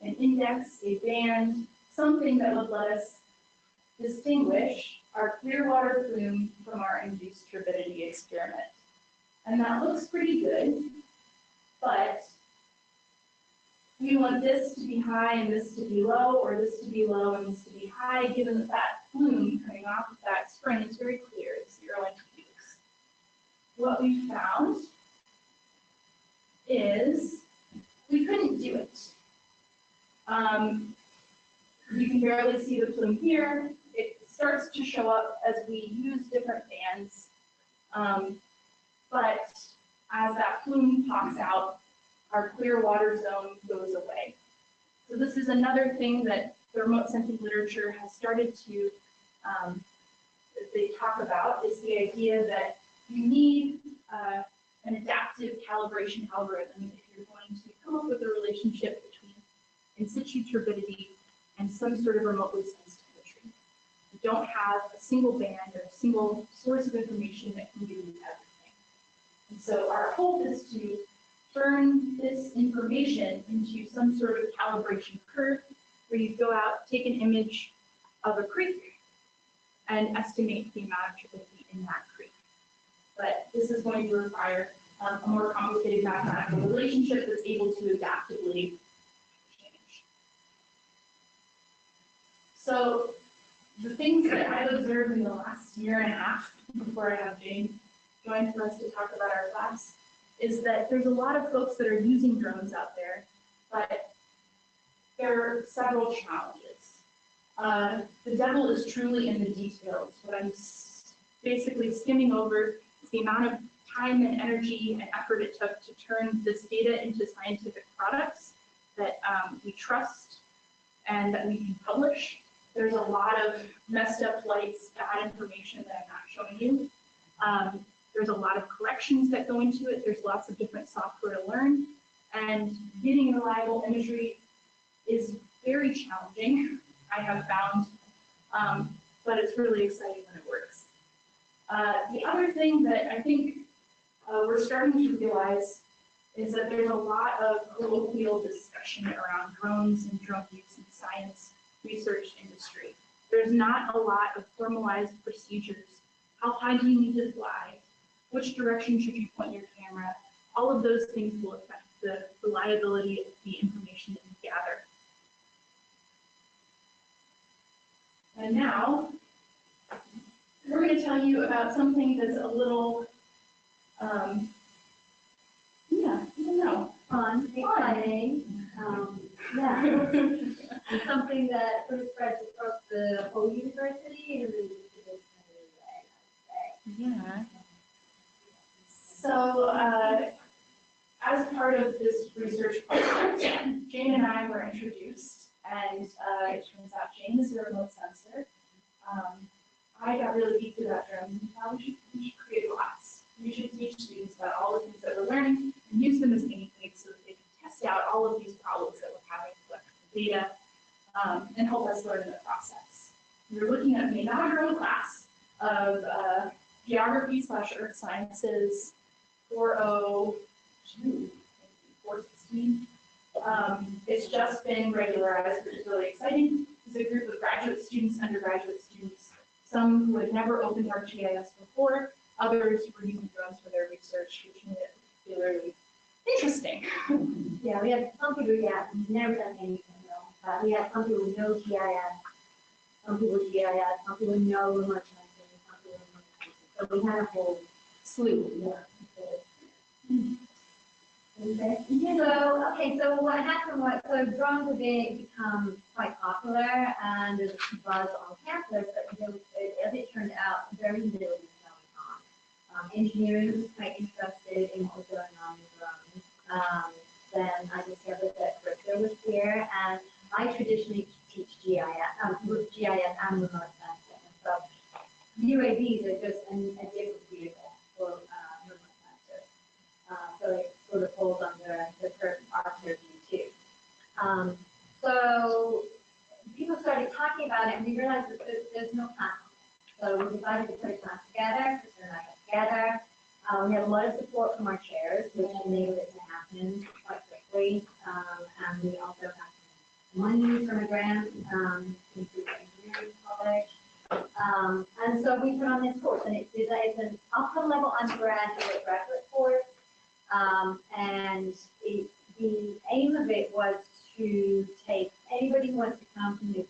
an index, a band, something that would let us distinguish our clear water plume from our induced turbidity experiment. And that looks pretty good, but we want this to be high and this to be low, or this to be low and this to be high, given that that plume coming off of that spring is very clear, it's 0 NTUs. What we found is we couldn't do it. You can barely see the plume here. It starts to show up as we use different bands, but as that plume pops out, our clear water zone goes away. So this is another thing that the remote sensing literature has started to, they talk about, is the idea that you need an adaptive calibration algorithm if you're going to come up with a relationship between in situ turbidity and some sort of remotely sensed imagery. You don't have a single band or a single source of information that can give you everything. And so our hope is to turn this information into some sort of calibration curve where you go out, take an image of a creek, and estimate the amount of turbidity in that creek. But this is going to require a more complicated mathematical relationship that's able to adaptively change. So the things that I've observed in the last year and a half before I have Jane join for us to talk about our class is that there's a lot of folks that are using drones out there, but there are several challenges. The devil is truly in the details. What I'm basically skimming over is the amount of time and energy and effort it took to turn this data into scientific products that we trust and that we can publish. There's a lot of messed up flights, bad information that I'm not showing you. There's a lot of corrections that go into it. There's lots of different software to learn. And getting reliable imagery is very challenging, I have found, but it's really exciting when it works. The other thing that I think we're starting to realize is that there's a lot of colloquial discussion around drones and drone use in science research industry. There's not a lot of formalized procedures. How high do you need to fly? Which direction should you point your camera? All of those things will affect the reliability of the information that you gather. And now, we're going to tell you about something that's a little, fun, exciting. It's something that sort of spreads across the whole university in a really way, Yeah. So, as part of this research project, Jane and I were introduced, and it turns out Jane is a remote sensor. I got really geeked about drones and thought we should create a class. We should teach students about all the things that we're learning and use them as guinea pigs so that they can test out all of these problems that we're having, collect the data, and help us learn in the process. We're looking at the inaugural class of Geography/Earth Sciences 416. It's just been regularized, which is really exciting. It's a group of graduate students, undergraduate students, some who had never opened ArcGIS before, others who were using drones for their research, which made it particularly interesting. Yeah, we had some people, we've never done anything though. We had some people who know GIS, some people GIS, some people know remote sensing, some people know. So we had a whole slew. Okay. So what happened was, so drones have become quite popular, and there's a buzz on campus, but as it turned out, very little was going on. Engineering was quite interested in what was going on with drones. Then I discovered that Christa was here, and I traditionally teach GIS, with GIS and remote sensing. So UAVs are just a different vehicle for remote sensors. So it sort of falls under our purview too. So people started talking about it, and we realized that there's no class. So we decided to put a class together, Christa and I got together. We had a lot of support from our chairs, which enabled it to happen quite quickly. And we also have money from a grant through the engineering college. And so we put on this course, and it's an upper level undergraduate graduate course. And the aim of it was to take anybody who wants to come from a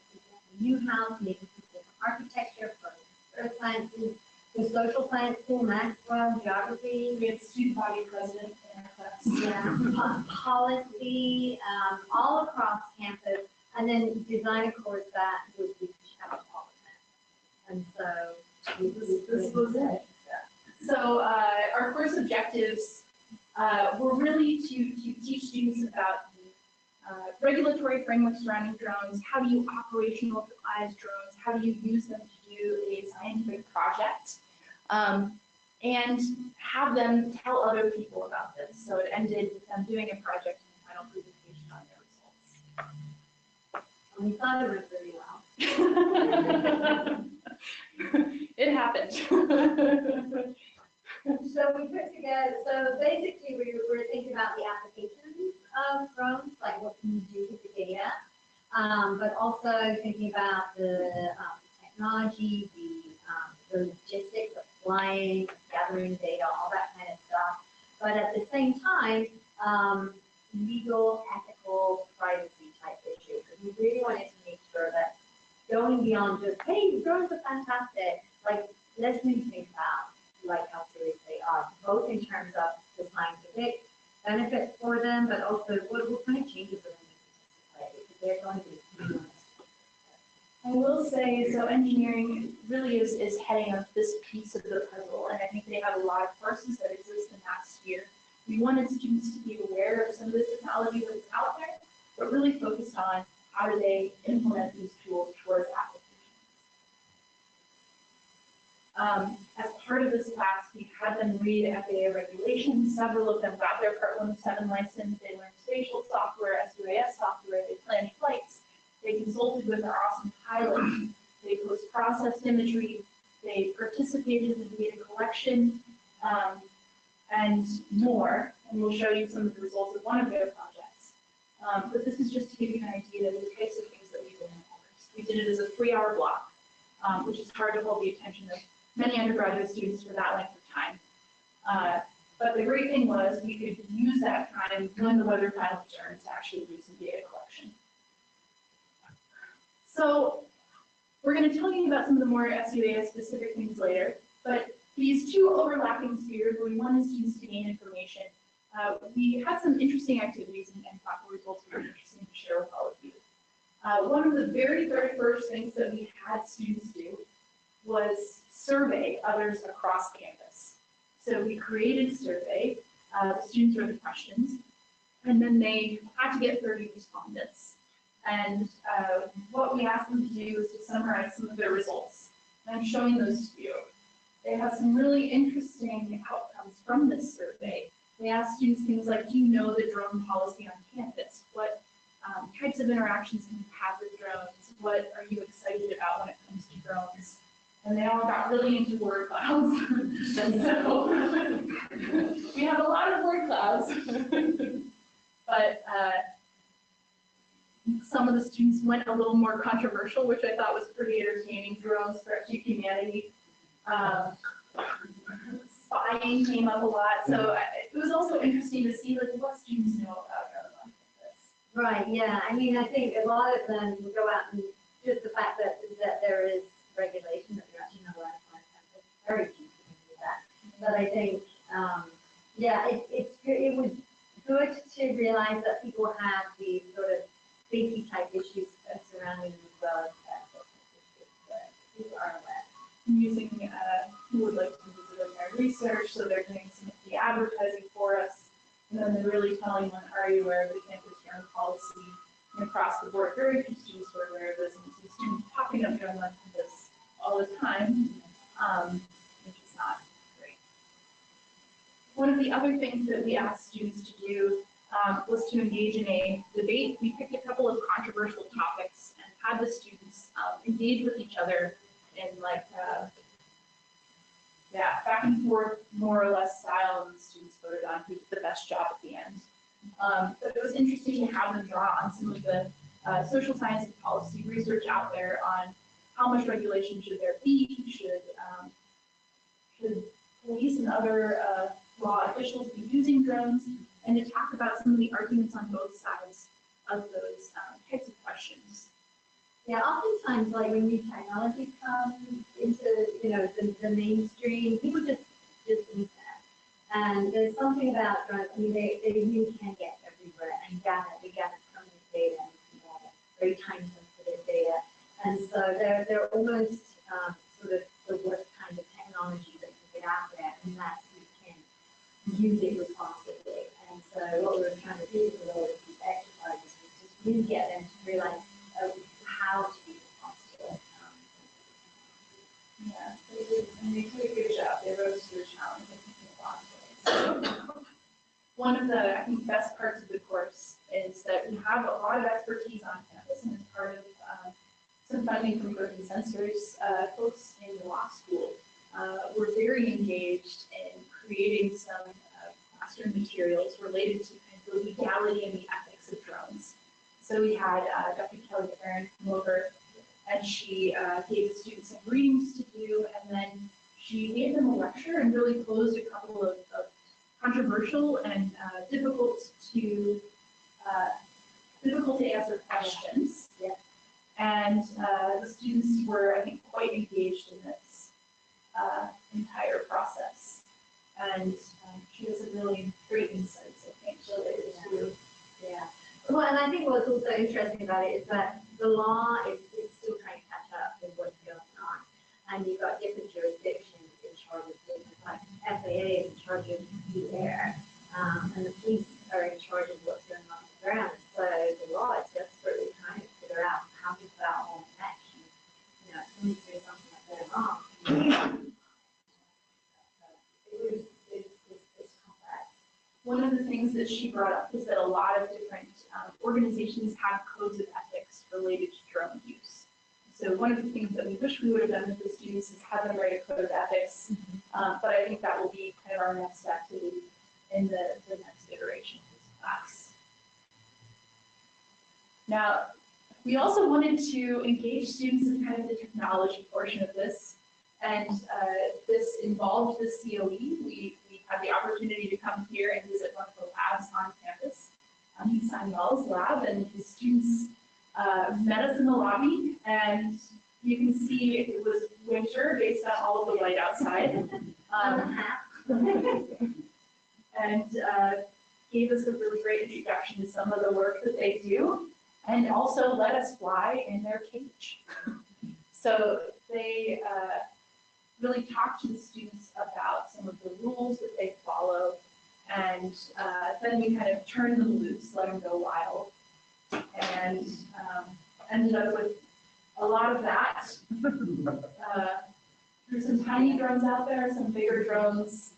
new house, maybe from architecture, from earth sciences, to social science school, math, geography. We had student body president in our class. Yeah, policy, all across campus, and then design a course that would reach out to all of them. And so This was it. So our course objectives were really to teach students about the regulatory framework surrounding drones. How do you operationalize drones? How do you use them to do a scientific project? And have them tell other people about this. So it ended with them doing a project and a final presentation on their results. we thought it went pretty well. It happened. So we put together, so basically we were thinking about the applications of drones, like what can you do with the data, but also thinking about the technology, the logistics of flying, gathering data, all that kind of stuff. But at the same time, legal, ethical, privacy type issues. Because we really wanted to make sure that going beyond just, hey, drones are fantastic, like let's really think about like how serious they are, both in terms of the scientific benefits for them, but also what kind of changes are going to be because they're going to be. I will say, so engineering really is heading up this piece of the puzzle, and I think they have a lot of courses that exist in that sphere. We wanted students to be aware of some of the technology that's out there, but really focused on how do they implement these tools towards applications. As part of this class, we had them read FAA regulations. Several of them got their Part 107 license. They learned spatial software, SUAS software. They planned flights. They consulted with our awesome pilots. They post-processed imagery. They participated in data collection and more. And we'll show you some of the results of one of their projects. But this is just to give you an idea of the types of things that we did in the course. We did it as a 3-hour block, which is hard to hold the attention of many undergraduate students for that length of time. But the great thing was we could use that time when the weather finally turned to actually do some data collection. So we're going to tell you about some of the more SUAS specific things later, but these two overlapping spheres where we wanted students to gain information, we had some interesting activities and thought the results were interesting to share with all of you. One of the very first things that we had students do was survey others across campus. So we created a survey, the students wrote the questions, and then they had to get 30 respondents. And what we asked them to do is to summarize some of their results. And I'm showing those to you. They have some really interesting outcomes from this survey. We asked students things like, do you know the drone policy on campus? What types of interactions can you have with drones? What are you excited about when it comes to drones? And they all got really into word clouds. So we have a lot of word clouds. But some of the students went a little more controversial, which I thought was pretty entertaining. Drones threat to humanity. Spying came up a lot. So it was also interesting to see like what students know about drones on campus. Right, yeah. I mean, I think a lot of them go out and just the fact that there is regulation that you're actually not allowed to fly on campus, very easy to do that. But I think, yeah, it was good to realize that people have these sort of safety type issues surrounding them as well as ethical issues, but people are aware. I'm using who would like to visit my research, so they're doing some of the advertising for us, and then they're really telling them, are you aware of the campus drone policy? And across the board, very few students were aware of this, and some students popping up drones on campus all the time, which is not great. One of the other things that we asked students to do was to engage in a debate. We picked a couple of controversial topics and had the students engage with each other in like yeah, back and forth, more or less style, and the students voted on who did the best job at the end. But it was interesting to have them draw on some of the social science and policy research out there on how much regulation should there be, should police and other law officials be using drones, and to talk about some of the arguments on both sides of those types of questions. Yeah, oftentimes, like when new technologies come into, the mainstream, people just use them. And there's something about drones, I mean, they really can get everywhere and we gather permanent data and very time sensitive data. And so they're almost sort of the worst kind of technology that can get out there unless you can use it responsibly. And so what we were trying to do with all of these exercises was just really get them to realize how to be responsible. Yeah, they did, and they did a good job. They rose to the challenge. I think in a lot of ways. One of the, I think, best parts of the course is that we have a lot of expertise on campus, and as part of some funding from Growth and Sensors folks in the law school, we're very engaged in creating some classroom materials related to kind of the legality and the ethics of drones. So we had Dr. Kelleher come over, and she gave the students some readings to do, and then she gave them a lecture and really posed a couple of controversial and difficult to answer questions. Yeah. And the students were, I think, quite engaged in this entire process. And she has some really great insights, I think, related to. Yeah. Well, and I think what's also interesting about it is that the law is still trying to catch up with what's going on. And you've got different jurisdictions in charge of things, like SAA is in charge of the air, and the police are in charge of what's going on the ground. So the law is desperately trying to figure out how to put out all action. If somebody's doing something like that wrong, it's complex. One of the things that she brought up is that a lot of different organizations have codes of ethics related to drone use. So one of the things that we wish we would have done with the students is have them write a code of ethics, but I think that will be kind of our next activity in the next iteration of this class. Now, we also wanted to engage students in kind of the technology portion of this, and this involved the COE. We had the opportunity to come here and visit one of the labs on campus, Simon's lab, and the students met us in the lobby, and you can see it was winter based on all of the light outside. And gave us a really great introduction to some of the work that they do, and also let us fly in their cage. So they really talked to the students about some of the rules that they follow, and then we kind of turned them loose, let them go wild, and ended up with a lot of that. There's some tiny drones out there, some bigger drones,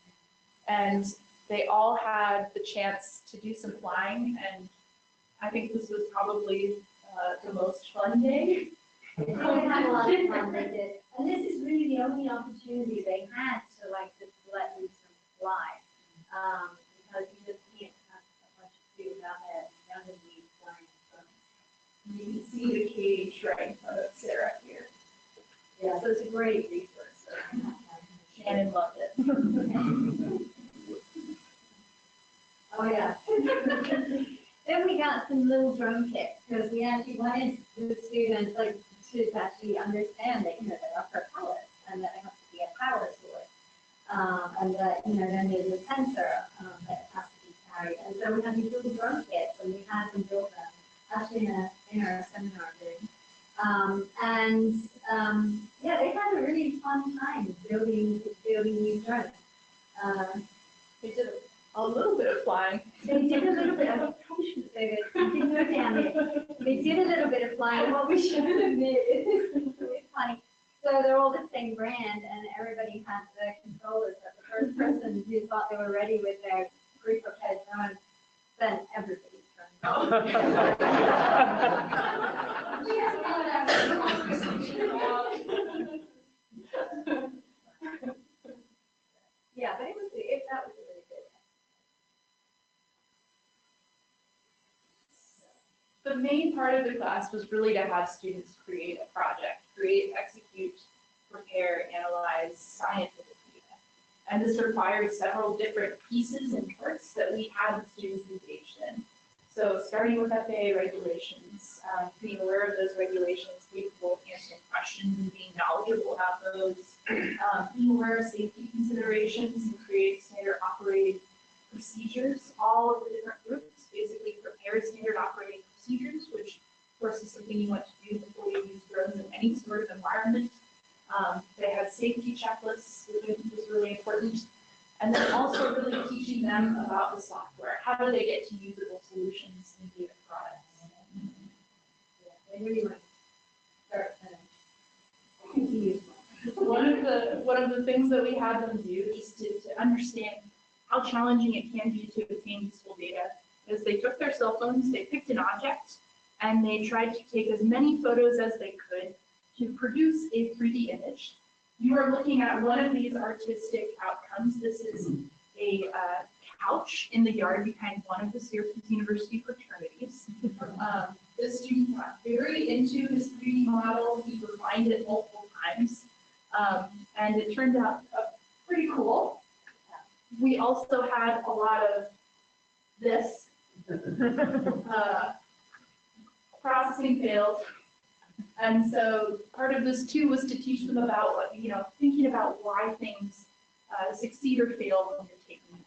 and they all had the chance to do some flying, and I think this was probably the most fun day. They had a lot of fun, they did. And this is really the only opportunity they had to just let loose and fly. Because you just can't have a bunch of students out there randomly flying drones. You can see the cage right in front of Sarah here. Yeah, so it's a great resource. So Shannon loved it. Oh, yeah. Then we got some little drone kits, because we actually wanted the students to actually understand that, they are propellers, and that they have to be a power source. And that, then there's a sensor that has to be carried. And so we had these little drone kits, and we had them build them, actually in our seminar room. Yeah, they had a really fun time building these drones. They did a little bit of flying. They did a little bit. I probably shouldn't say this. Didn't go down it. They did a little bit of flying. What we should admit is it's funny. So they're all the same brand, and everybody had their controllers. But the first person who thought they were ready with their pre-prepared drone spent everybody's drone. part of the class was really to have students create a project, create, execute, prepare, analyze scientific data. And this required several different pieces and parts that we had the students engaged in. So starting with FAA regulations, being aware of those regulations, capable of answering questions and being knowledgeable about those, being aware of safety considerations and create standard operating procedures. All of the different groups basically prepared standard operating procedures, which of course is something you want to do before you use drones in any sort of environment. They had safety checklists, which I think was really important. And then also really teaching them about the software. How do they get to usable solutions and data products? They really want to start One of the things that we had them do, just to understand how challenging it can be to obtain useful data, is they took their cell phones, they picked an object, and they tried to take as many photos as they could to produce a 3D image. You are looking at one of these artistic outcomes. This is a couch in the yard behind one of the Syracuse University fraternities. The student got very into his 3D model. He refined it multiple times, and it turned out pretty cool. We also had a lot of this. Processing failed. And so part of this too was to teach them about what, thinking about why things succeed or fail when you're taking it.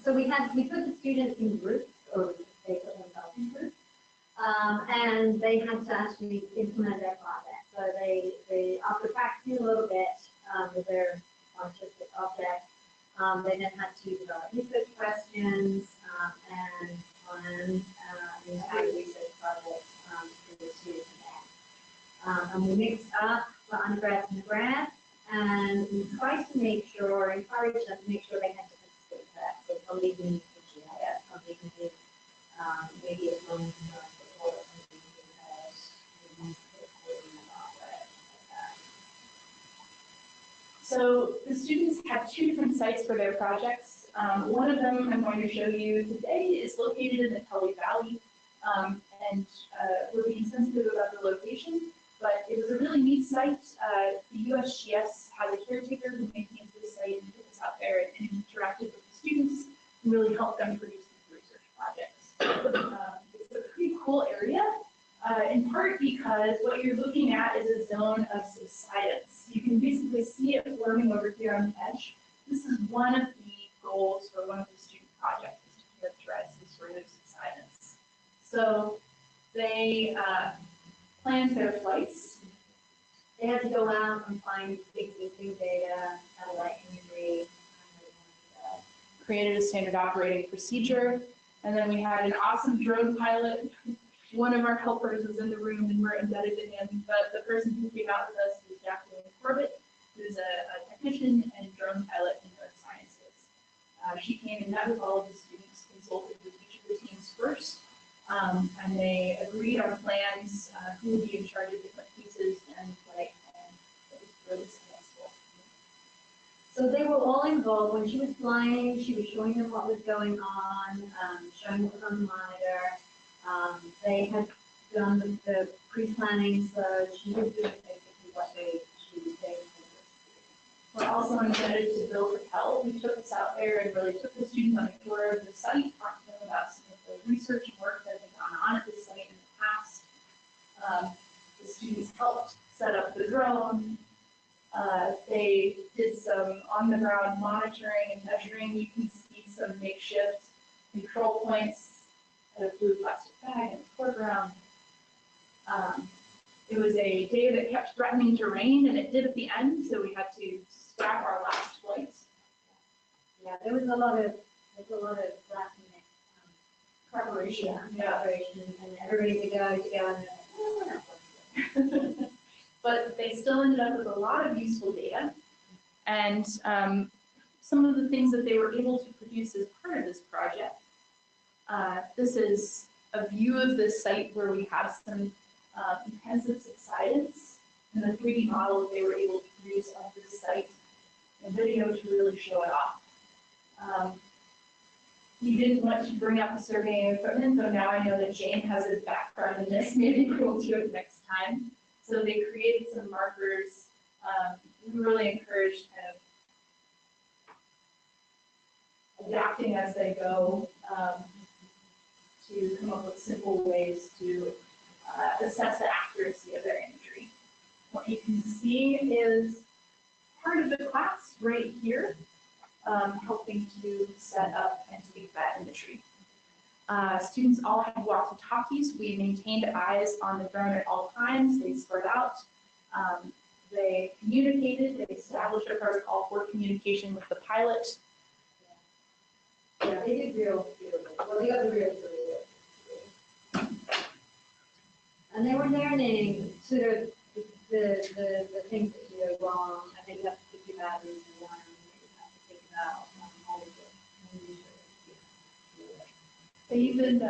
So we put the students in groups, or they put themselves in groups, and they had to actually implement their project. So they after practicing a little bit with their artistic object, they then had to develop research questions and plan the entire research project for the students again. And we mixed up for undergrads and grads, and we tried to encourage them to make sure they had different skill sets. So somebody can do GIS, somebody can do maybe a phone support, somebody can do software, like that. So the students had two different sites for their projects. One of them I'm going to show you today is located in the Kelleher Valley, and we're being sensitive about the location, but it was a really neat site. The USGS has a caretaker who maintains this site and took us out there and interacted with the students and really helped them produce these research projects. It's a pretty cool area, in part because what you're looking at is a zone of subsidence. You can basically see it forming over here on the edge. This is one of the goals for one of the student projects, is to characterize this sort of subsidence. So they planned their flights. They had to go out and find existing data, satellite imagery, Created a standard operating procedure, and then we had an awesome drone pilot. One of our helpers was in the room and we're embedded in him, but the person who came out with us was Jacqueline Corbett, who's a technician and drone pilot in earth sciences. She came and met with all of the students, consulted with each of the teams first, and they agreed on plans, who would be in charge of different pieces and flight, and it was really successful. So they were all involved. When she was flying, she was showing them what was going on, showing what was on the monitor. They had done the pre-planning, so she was doing basically what she was saying. We're also embedded to build Rappel. We took us out there and really took the students on a tour of the site, talked to them about some of the research and work that had gone on at this site in the past. The students helped set up the drone. They did some on-the-ground monitoring and measuring. You can see some makeshift control points at a blue plastic bag in the foreground. It was a day that kept threatening to rain, and it did at the end, so we had to scrap our last flight. Yeah, there was a lot of last minute Preparation. preparation, and everybody to go together. But they still ended up with a lot of useful data, and some of the things that they were able to produce as part of this project. This is a view of this site where we have some intensive subsidence, and the 3D model they were able to produce of this site, and video to really show it off. He didn't want to bring out the surveying equipment, so now I know that Jane has a background in this. Maybe we'll do it next time. So they created some markers. We really encouraged kind of adapting as they go to come up with simple ways to assess the accuracy of their imagery. What you can see is part of the class right here, helping to set up and tweak that imagery. Students all had walkie-talkies. We maintained eyes on the drone at all times. They spread out. They communicated. They established a protocol for communication with the pilot. Yeah, they did real good. Well, they got the real good. And they were learning sort of the things that you go wrong. I think you have to think about these and learn. You have to think about all of it. They even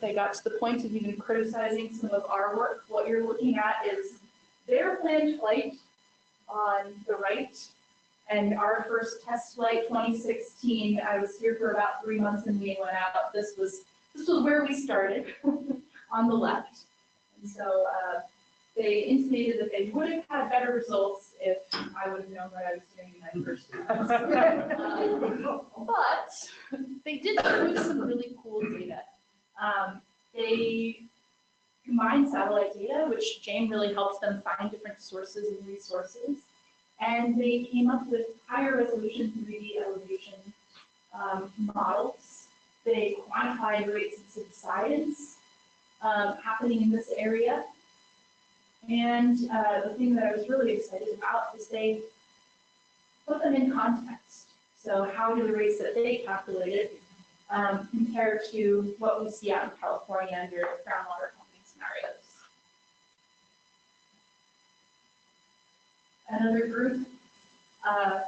they got to the point of even criticizing some of our work. What you're looking at is their planned flight on the right, and our first test flight, 2016. I was here for about 3 months and we went out. This was where we started on the left. And so they intimated that they would have had better results if I would have known what I was doing in my first test. But they did produce some really cool data. They combined satellite data, which Jane really helps them find different sources and resources. And they came up with higher resolution 3D elevation models. They quantified rates of subsidence happening in this area. And the thing that I was really excited about is they put them in context. So how do the rates that they calculated compare to what we see out in California under groundwater pumping scenarios? Another group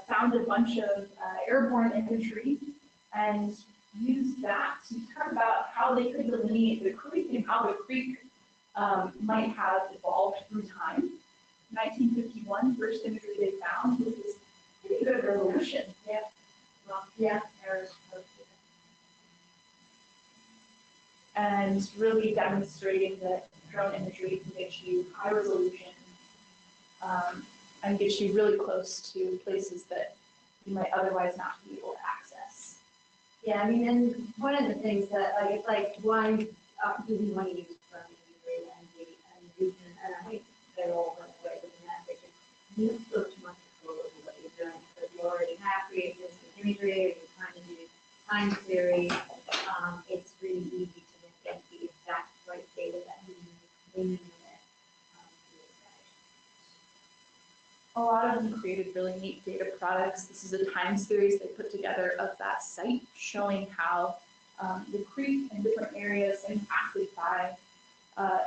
found a bunch of airborne imagery and used that to talk about how they could delineate the creek and how the creek might have evolved through time. 1951, first imagery they found was this pretty good resolution. Yeah. Well, yeah. And really demonstrating that drone imagery can get you high resolution and get you really close to places that you might otherwise not be able to access. Yeah, I mean, and one of the things that, like, it's like, why do we want to use drone imagery and region? And I think they're all going away with that. They just use so much control over what you're doing. Because you already have created this imagery, or you're trying to do time series. It's really easy to get the exact right data that you need. A lot of them created really neat data products. This is a time series they put together of that site, showing how the creek and different areas impacted by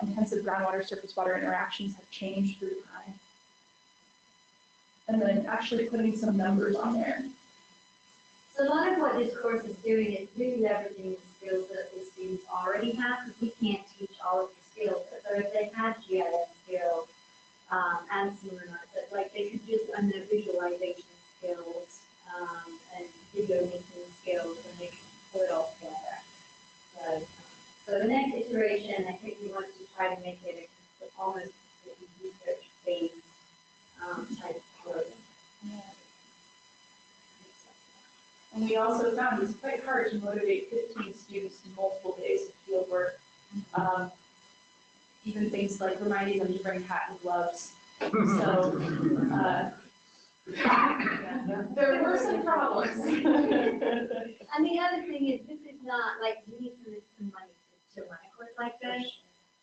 intensive groundwater surface water interactions have changed through time. And then actually putting some numbers on there. So a lot of what this course is doing is really leveraging the skills that the students already have, because we can't teach all of the skills. So if they had GIS skills and similar, like they could just on the visualization skills and video making skills, and they can put it all together. So the next iteration, I think we want to try to make it almost a research-based type of program. Yeah. And we also found it's quite hard to motivate 15 students in multiple days of field work. Even things like reminding them to bring hat and gloves. So there were some problems. And the other thing is, this is not like you need some money to run a course like this.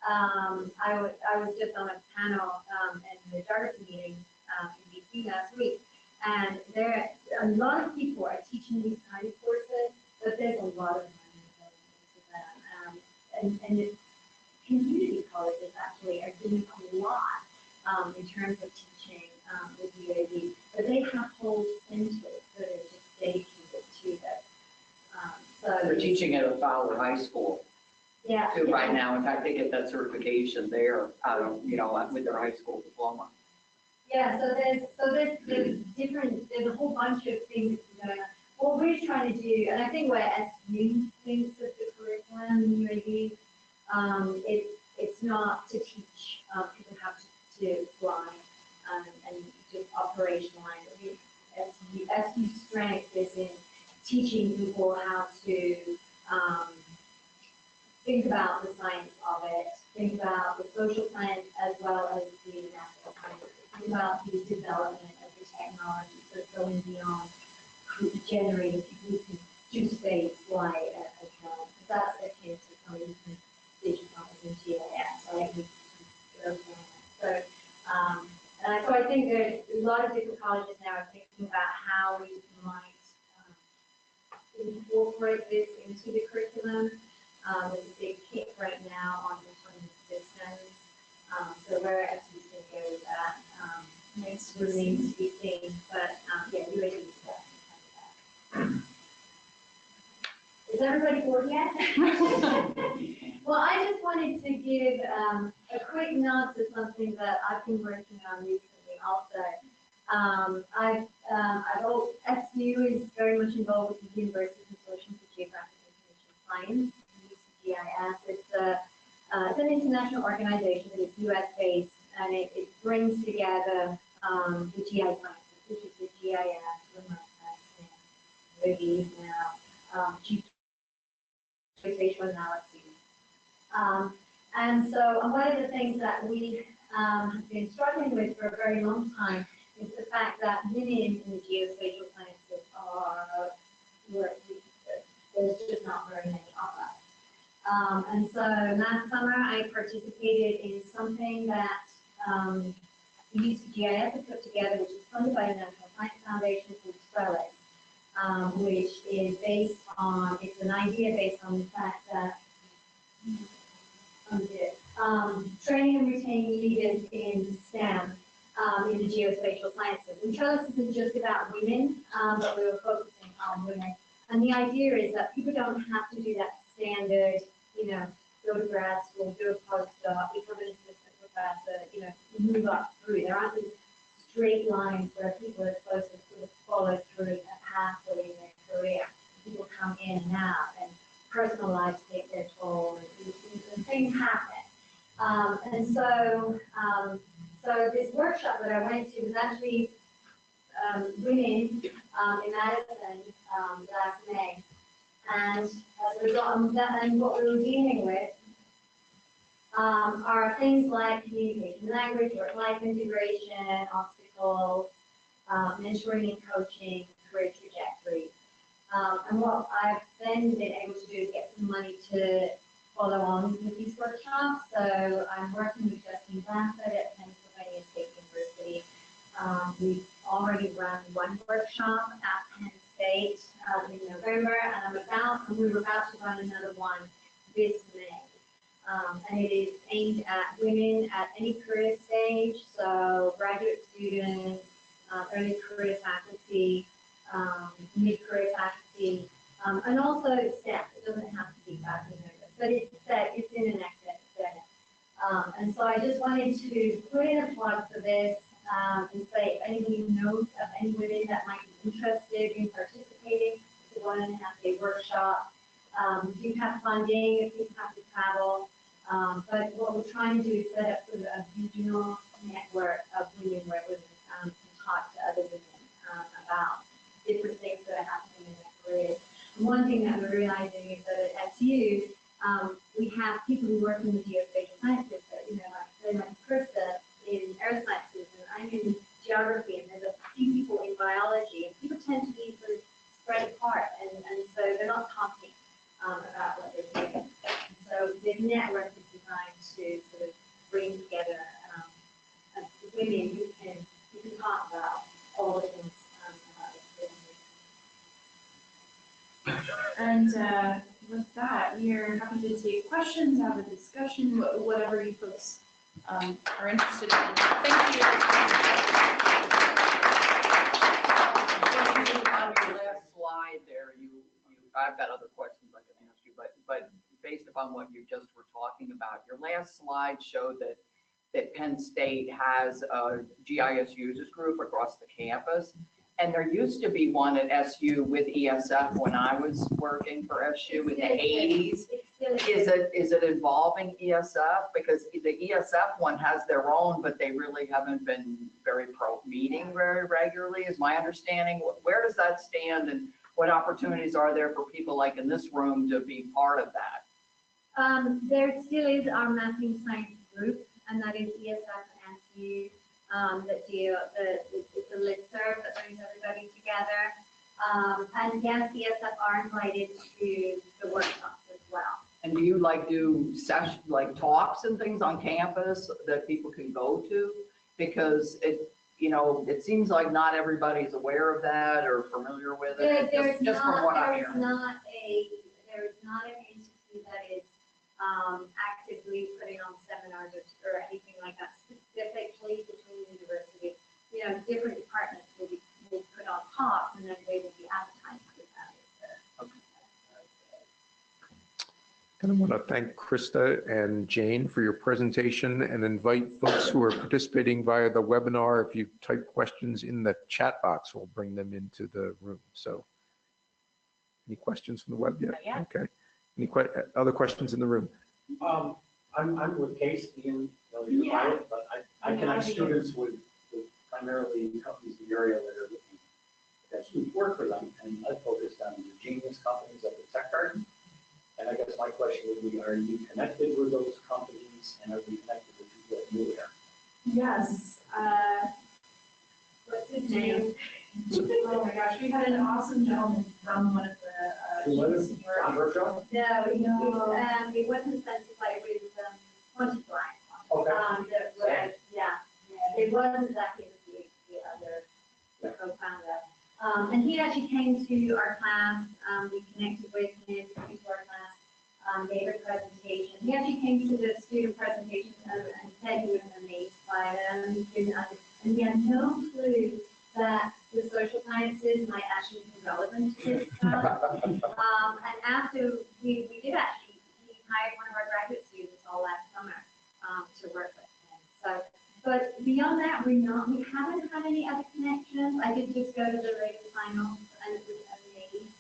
I was just on a panel in the geography meeting in DC last week, and there a lot of people are teaching these kind of courses, but there's a lot of money going into them. And the community colleges actually are doing a lot in terms of teaching with UAV, but they have holes into it that are just dedicated to this. So They're teaching at Fowler High School yeah, too right now. In fact, they get that certification there, with their high school diploma. Yeah, so there's different, there's a whole bunch of things going on. what we're trying to do, and I think where SU thinks of the curriculum, maybe, it's not to teach people how to fly and just operationalize. I mean, SU's strength is in teaching people how to think about the science of it, think about the social science as well as the natural science, think about the development of the technology, so going beyond generating people who can do space flight as well. That's akin to some of the digital and GIS, right? So, so I think there's a lot of different colleges now are thinking about how we might incorporate this into the curriculum. There's a big kick right now on autonomous systems. So where SU's going to go with that remains to be seen. But yeah, you ready to that. Is everybody bored yet? Well, I just wanted to give a quick nod to something that I've been working on recently also. SU is very much involved with the University Consortium for Geographic Information Science, UCGIS. It's an international organization that is US-based, and it brings together the GI sciences, which is the GIS, remote sensing, now, geospatial analysis. And so one of the things that we have been struggling with for a very long time is the fact that women in the geospatial sciences there's just not very many of us. And so last summer I participated in something that UCGIS had put together, which is funded by the National Science Foundation called SUAS, which is based on, it's an idea based on the fact that training and retaining leaders in STEM in the geospatial sciences. And SUAS isn't just about women, but we were focusing on women. And the idea is that people don't have to do that standard, go to grad school, do a postdoc, become an assistant professor, move up through. There aren't these straight lines where people are supposed to sort of follow through a pathway in their career. People come in and out, and personal lives take their toll, and things happen. And so this workshop that I went to was actually women in Madison last May. And as a result of that, and what we were dealing with are things like communication language, work-life integration, obstacles, mentoring and coaching, career trajectory. And what I've then been able to do is get some money to follow on with these workshops. So I'm working with Justine Bassett at Pennsylvania State University. We've already run one workshop at Penn State in November, and we were about to run another one this May. And it is aimed at women at any career stage, so graduate students, early career faculty, mid-career faculty, and also staff. It doesn't have to be faculty members, but it's in an academic setting. And so I just wanted to put in a plug for this and say if anybody knows of any women that might be interested in participating, it's a 1.5-day workshop. We do have funding if people have to travel. But what we're trying to do is set up sort of a regional network of women where women can talk to other women about different things that are happening in their careers. And one thing that we're realizing is that at SU, we have people who work in the geospatial sciences, like Christa in earth sciences, and I'm in geography, and there's a few people in biology, and people tend to be sort of spread apart, and so they're not talking about what they're doing. So this network is designed to sort of bring together women who can talk about all the things about it. And with that, we are happy to take questions, have a discussion, whatever you folks are interested in. Thank you. On your last slide there, I've got other questions I can ask you, but based upon what you just were talking about, your last slide showed that Penn State has a GIS users group across the campus, And there used to be one at SU with ESF when I was working for SU in the 80s. Is it involving ESF? Because the ESF one has their own, but they really haven't been meeting very regularly, is my understanding. Where does that stand, and what opportunities are there for people like in this room to be part of that? There still is our mapping science group, and that is ESF and SU that do it's a listserv that brings everybody together. And yes, ESF are invited to the workshops as well. And do you do sessions, like talks and things on campus that people can go to? Because it seems like not everybody's aware of that or familiar with it. Just from what I'm hearing. There is not an entity that is actively putting on seminars or anything like that specifically between universities. Different departments will put on talks, and then they will be advertised for that. And I want to thank Christa and Jane for your presentation and invite folks who are participating via the webinar. If you type questions in the chat box, we'll bring them into the room. So any questions from the web yet? Yeah. Okay. Any other questions in the room? I'm with Case, Ian, pilot, but I connect students with primarily companies in the area that are looking to have students work for them, and I focused on the genius companies like the Tech Garden. And I guess my question would be, are you connected with those companies, and are you connected with people that you there? Yes. What's his name? Oh my gosh, we had an awesome gentleman from one of the John Virgil? No, it wasn't specified with Quantify. Okay. It wasn't exactly the other co-founder. And he actually came to our class. We connected with him, came to our class, gave a presentation. He actually came to the student presentation and said he was amazed by them. And he had no clue that the social sciences might actually be relevant to this stuff. And after we did actually, he hired one of our graduate students all last summer to work with him. So, but beyond that, we haven't had any other connections. I did just go to the radio finals and it was amazed.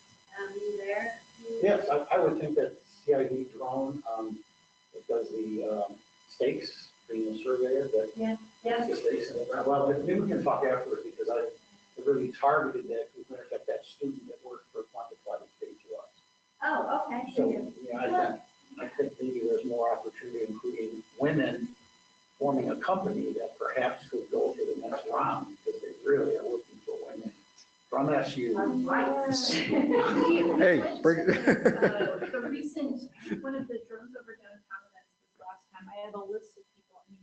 You there? Yes, I would think that CID drone that does the stakes, being a surveyor, that Yeah. the stakes. Well, maybe we can talk afterwards, because I really targeted that to intercept that student that worked for Quantify that came to us. Oh, okay. So, yeah, I think maybe there's more opportunity, including women forming a company that perhaps could go to the next round, because they really are looking for women from SU. Hey, bring it. the recent, one of the drones over downtown events this last time, I have a list of people, I mean,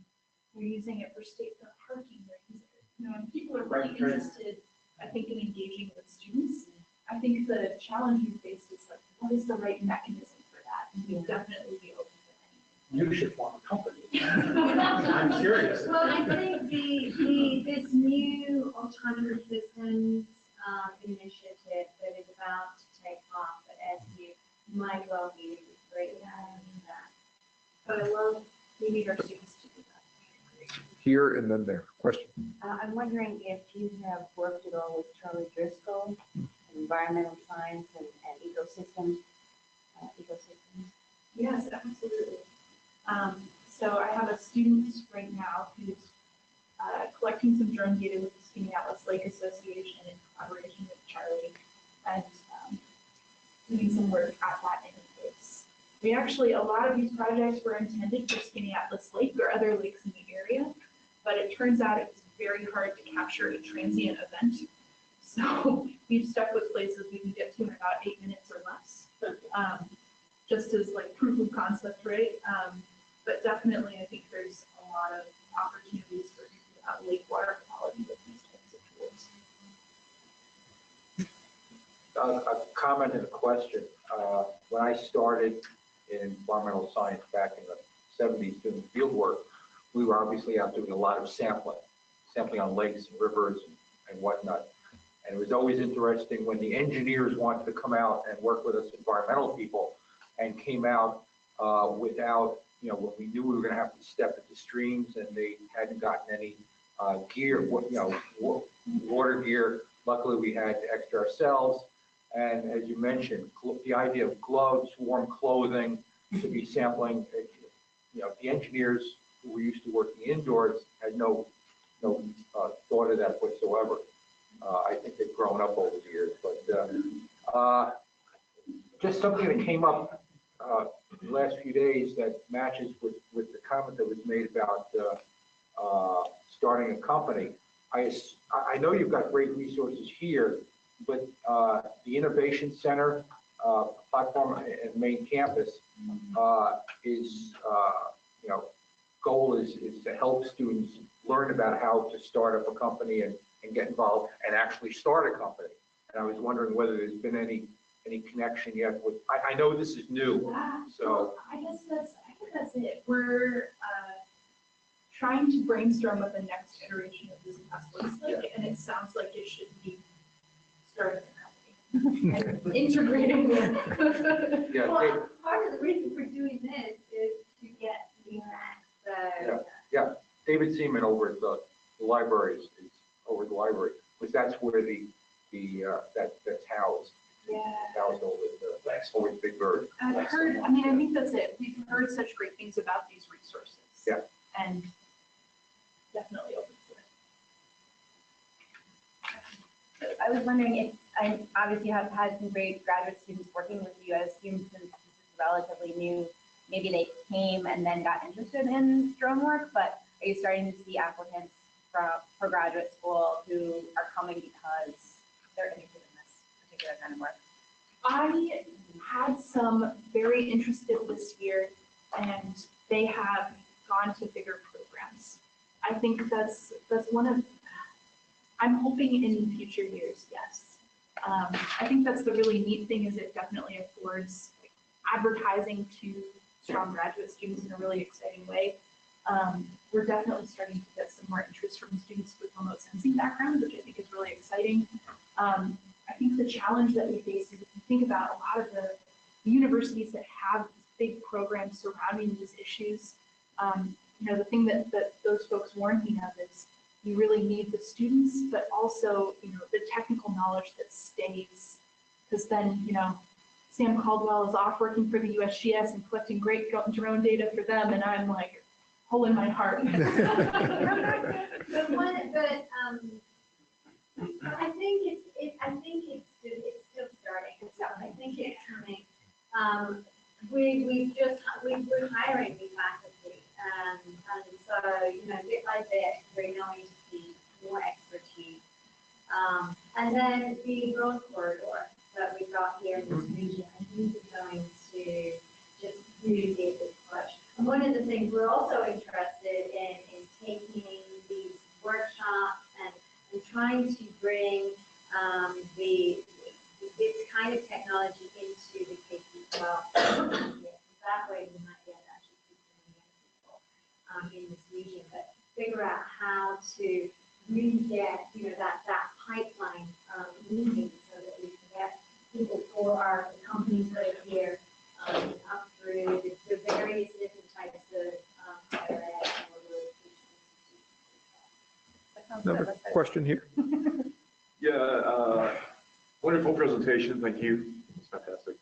they're using it for state parking, they're using it, and people are really interested, I think, in engaging with students. I think the challenge you face is what is the right mechanism for that? And we'll definitely be open to anything. You should form a company. I'm curious. Well, I think this new autonomous systems initiative that is about to take off at SU might well be great at that. But I love we need our students to do that. Here and then there. Question. I'm wondering if you have worked at all with Charlie Driscoll, environmental science and ecosystems. Yes, absolutely. So I have a student right now who's collecting some drone data with the Skinny Atlas Lake Association in collaboration with Charlie, and doing some work at that interface. We actually, a lot of these projects were intended for Skinny Atlas Lake or other lakes in the area, but it turns out it was very hard to capture a transient event. So we've stuck with places we can get to in about 8 minutes or less, just as proof of concept, right? But definitely, I think there's a lot of opportunities for lake water quality with these types of tools. A comment and a question. When I started in environmental science back in the 70s doing field work, we were obviously out doing a lot of sampling on lakes and rivers and whatnot. And it was always interesting when the engineers wanted to come out and work with us environmental people and came out without, when we knew we were going to have to step into streams and they hadn't gotten any gear, water gear, Luckily, we had extra ourselves. And as you mentioned, the idea of gloves, warm clothing to be sampling, the engineers who were used to working indoors had no thought of that whatsoever. I think they've grown up over the years, but just something that came up in the last few days that matches with the comment that was made about starting a company. I know you've got great resources here, but the Innovation Center platform and main campus is, goal is to help students learn about how to start up a company and get involved and actually start a company. And I was wondering whether there's been any connection yet with, I know this is new, Yeah, so. I think that's it. We're trying to brainstorm what the next iteration of this class looks like, and it sounds like it should be starting a company and integrating it. Yeah, Well, part of the reason for doing this is to get the grant, so. David Seaman over at the library is over the library, because that's where that's housed. Yeah. Housed over the Big Bird. I've heard, I think that's it. We've heard such great things about these resources. Yeah. And definitely open to it. I was wondering if, I obviously have had some great graduate students working with you. I assume since this is relatively new, maybe they came and then got interested in drone work, but are you starting to see applicants for graduate school who are coming because they're interested in this particular kind of work? I had some very interested this year, and they have gone to bigger programs. I think that's one of, I'm hoping in future years, yes. I think that's the really neat thing, is it definitely affords advertising to strong graduate students in a really exciting way. We're definitely starting to get some more interest from students with remote sensing backgrounds, which I think is really exciting. I think the challenge that we face is, if you think about a lot of the universities that have these big programs surrounding these issues, the thing that those folks warn me of is you really need the students, but also, the technical knowledge that stays. Because then, Sam Caldwell is off working for the USGS and collecting great drone data for them, and I'm like, pulling my heart. I think it's still starting. I think it's coming. We're hiring new faculty, and so bit by bit we're going to see more expertise. And then the growth corridor that we've got here in this region, I think is going to just really be a big push. And one of the things we're also interested in taking these workshops and trying to bring this kind of technology into the K-12. That way we might get actually people in this region, but figure out how to really get that pipeline moving so that we can get people for our companies that are here up through the various different types of higher ed and Another question here. Yeah, wonderful presentation. Thank you. It's fantastic.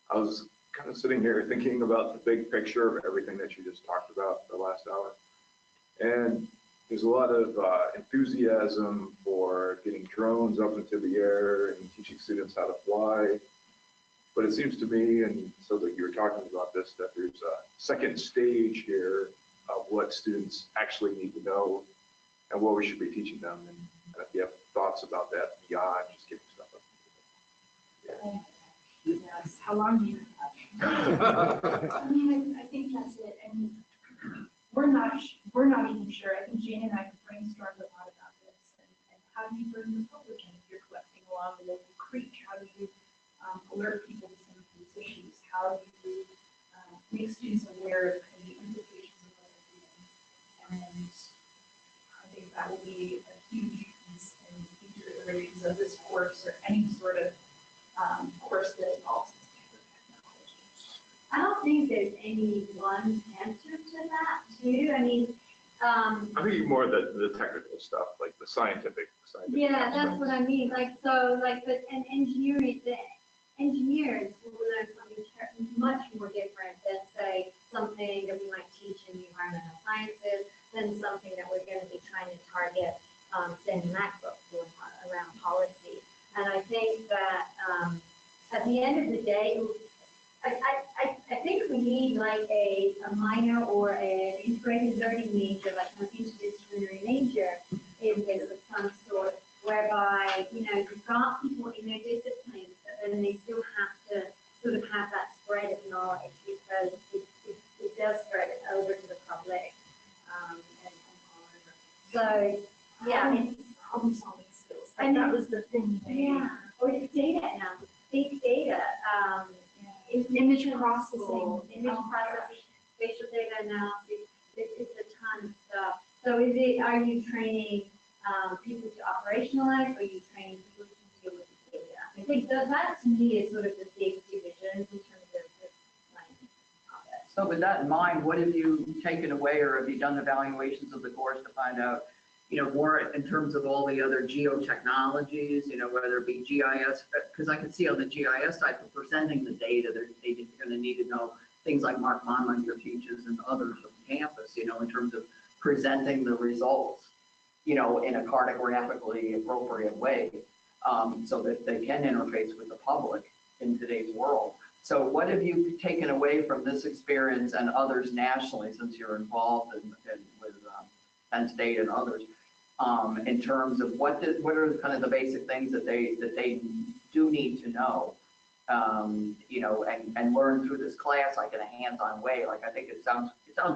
I was kind of sitting here thinking about the big picture of everything that you just talked about the last hour. And there's a lot of enthusiasm for getting drones up into the air and teaching students how to fly. But it seems to me, and so that you were talking about this, that there's a second stage here of what students actually need to know and what we should be teaching them. And if you have thoughts about that beyond just getting stuff up. Yes, how long do you have? I think that's it. And we're not even sure. I think Jane and I have brainstormed a lot about this. And how do you bring the public in if you're collecting along the local creek? How do you alert people to some of these issues? How do you make students aware of the implications of what they're doing? And I think that will be a huge piece in future iterations of this course, or any sort of course that involves this type of technology. I don't think there's any one answer to that, too. I mean, I think more the technical stuff, like the scientific. Yeah, that's what I mean. Like, so, like, but an engineering, the engineers will learn something much more different than, say, something that we might teach in the environmental sciences, than something that we're going to be trying to target, say, in macro around policy. And I think that at the end of the day, I think we need like a minor or an integrated learning major, like an interdisciplinary major in this of some sort, whereby, you know, you've got people in their disciplines, but then they still have to sort of have that spread of knowledge, because it does spread it over to the public. So, yeah, it's Problem solving skills. And That was the thing. yeah, or it's data now, big data, Image processing. image processing, spatial data analysis, it's a ton of stuff. So are you training people to operationalize, or are you training people to deal with the data? I think that to me is sort of the big division in terms of the planning process. So with that in mind, what have you taken away, or have you done evaluations of the course to find out, you know, more in terms of all the other geotechnologies, you know, whether it be GIS, because I can see on the GIS side for presenting the data, they're going to need to know things like Mark Monmouth, your teachers, and others from campus, you know, in terms of presenting the results, you know, in a cartographically appropriate way, so that they can interface with the public in today's world. So what have you taken away from this experience and others nationally, since you're involved with Penn State and others, in terms of what are kind of the basic things that they do need to know, you know, and learn through this class, like in a hands-on way. Like, I think it sounds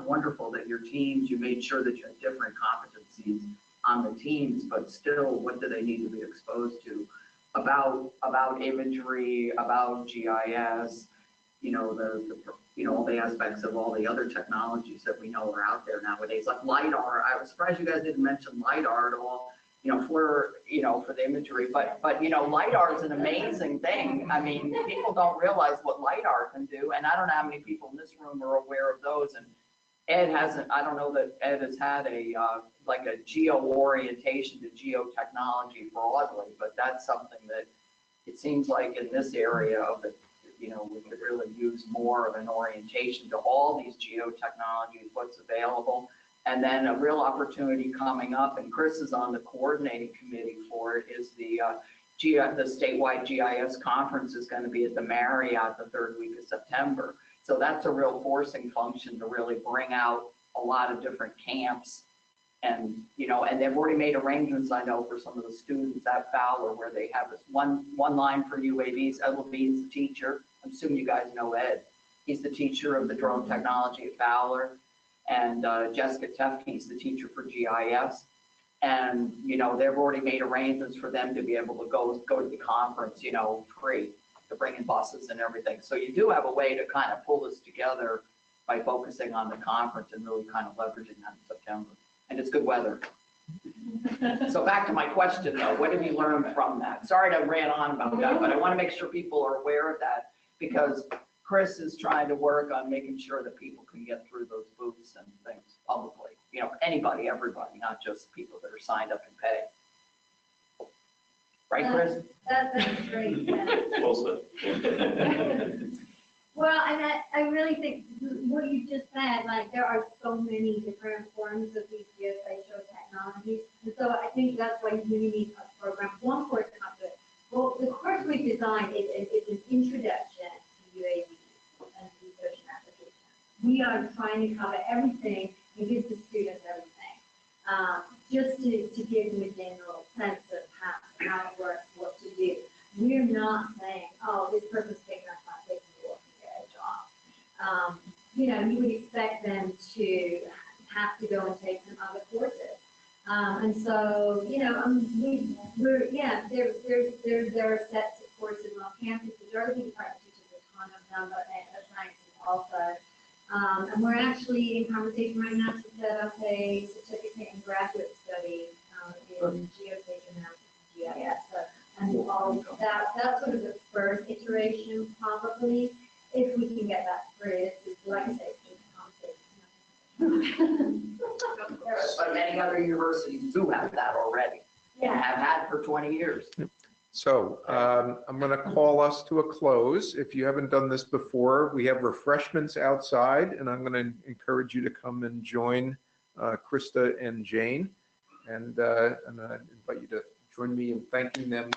wonderful that your teams, you made sure that you had different competencies on the teams, but still, what do they need to be exposed to about imagery, about GIS, you know, all the aspects of all the other technologies that we know are out there nowadays, like LiDAR. I was surprised you guys didn't mention LiDAR at all, you know, for the imagery, but you know, LiDAR is an amazing thing. I mean, people don't realize what LiDAR can do, and I don't know how many people in this room are aware of those. And Ed hasn't, I don't know that Ed has had a like a geo orientation to geotechnology broadly, but that's something that it seems like in this area of the, you know, we could really use more of an orientation to all these geotechnologies, what's available. And then a real opportunity coming up, and Chris is on the coordinating committee for it, is the statewide GIS conference is going to be at the Marriott the third week of September. So that's a real forcing function to really bring out a lot of different camps. And, you know, and they've already made arrangements, I know, for some of the students at Fowler, where they have this one line for UAVs. Ed Levine's the teacher. I'm assuming you guys know Ed. He's the teacher of the drone technology at Fowler. And Jessica Tefke's the teacher for GIS. And, you know, they've already made arrangements for them to be able to go to the conference, you know, free, to bring in buses and everything. So you do have a way to kind of pull this together by focusing on the conference and really kind of leveraging that in September. And it's good weather. So back to my question though, what have you learned from that? Sorry to rant on about that, but I want to make sure people are aware of that, because Chris is trying to work on making sure that people can get through those booths and things publicly. You know, anybody, everybody, not just people that are signed up and pay. Right, Chris? That's great. Yeah. Well said. Well, and I really think what you just said, like, there are so many different forms of these geospatial technologies. And so I think that's why you really need a program. One course concept. Well, the course we designed is an introduction to UAV and research and application. We are trying to cover everything and give the students everything, just to give them a general sense of how it works, what to do. We're not saying, oh, this person's taking our class, they can go up and get a job. You know, you would expect them to have to go and take some other courses. And so, you know, there are sets of courses on campus. The geography department teaches a ton of them, but sciences also. And we're actually in conversation right now to set up a certificate in graduate studies in geospatial analysis and GIS. So, and all that's sort of the first iteration, probably, if we can get that through. It's like I say, it's just a But many other universities do have that already, and have had for 20 years. So I'm going to call us to a close. If you haven't done this before, we have refreshments outside, and I'm going to encourage you to come and join Christa and Jane. And I invite you to join me in thanking them.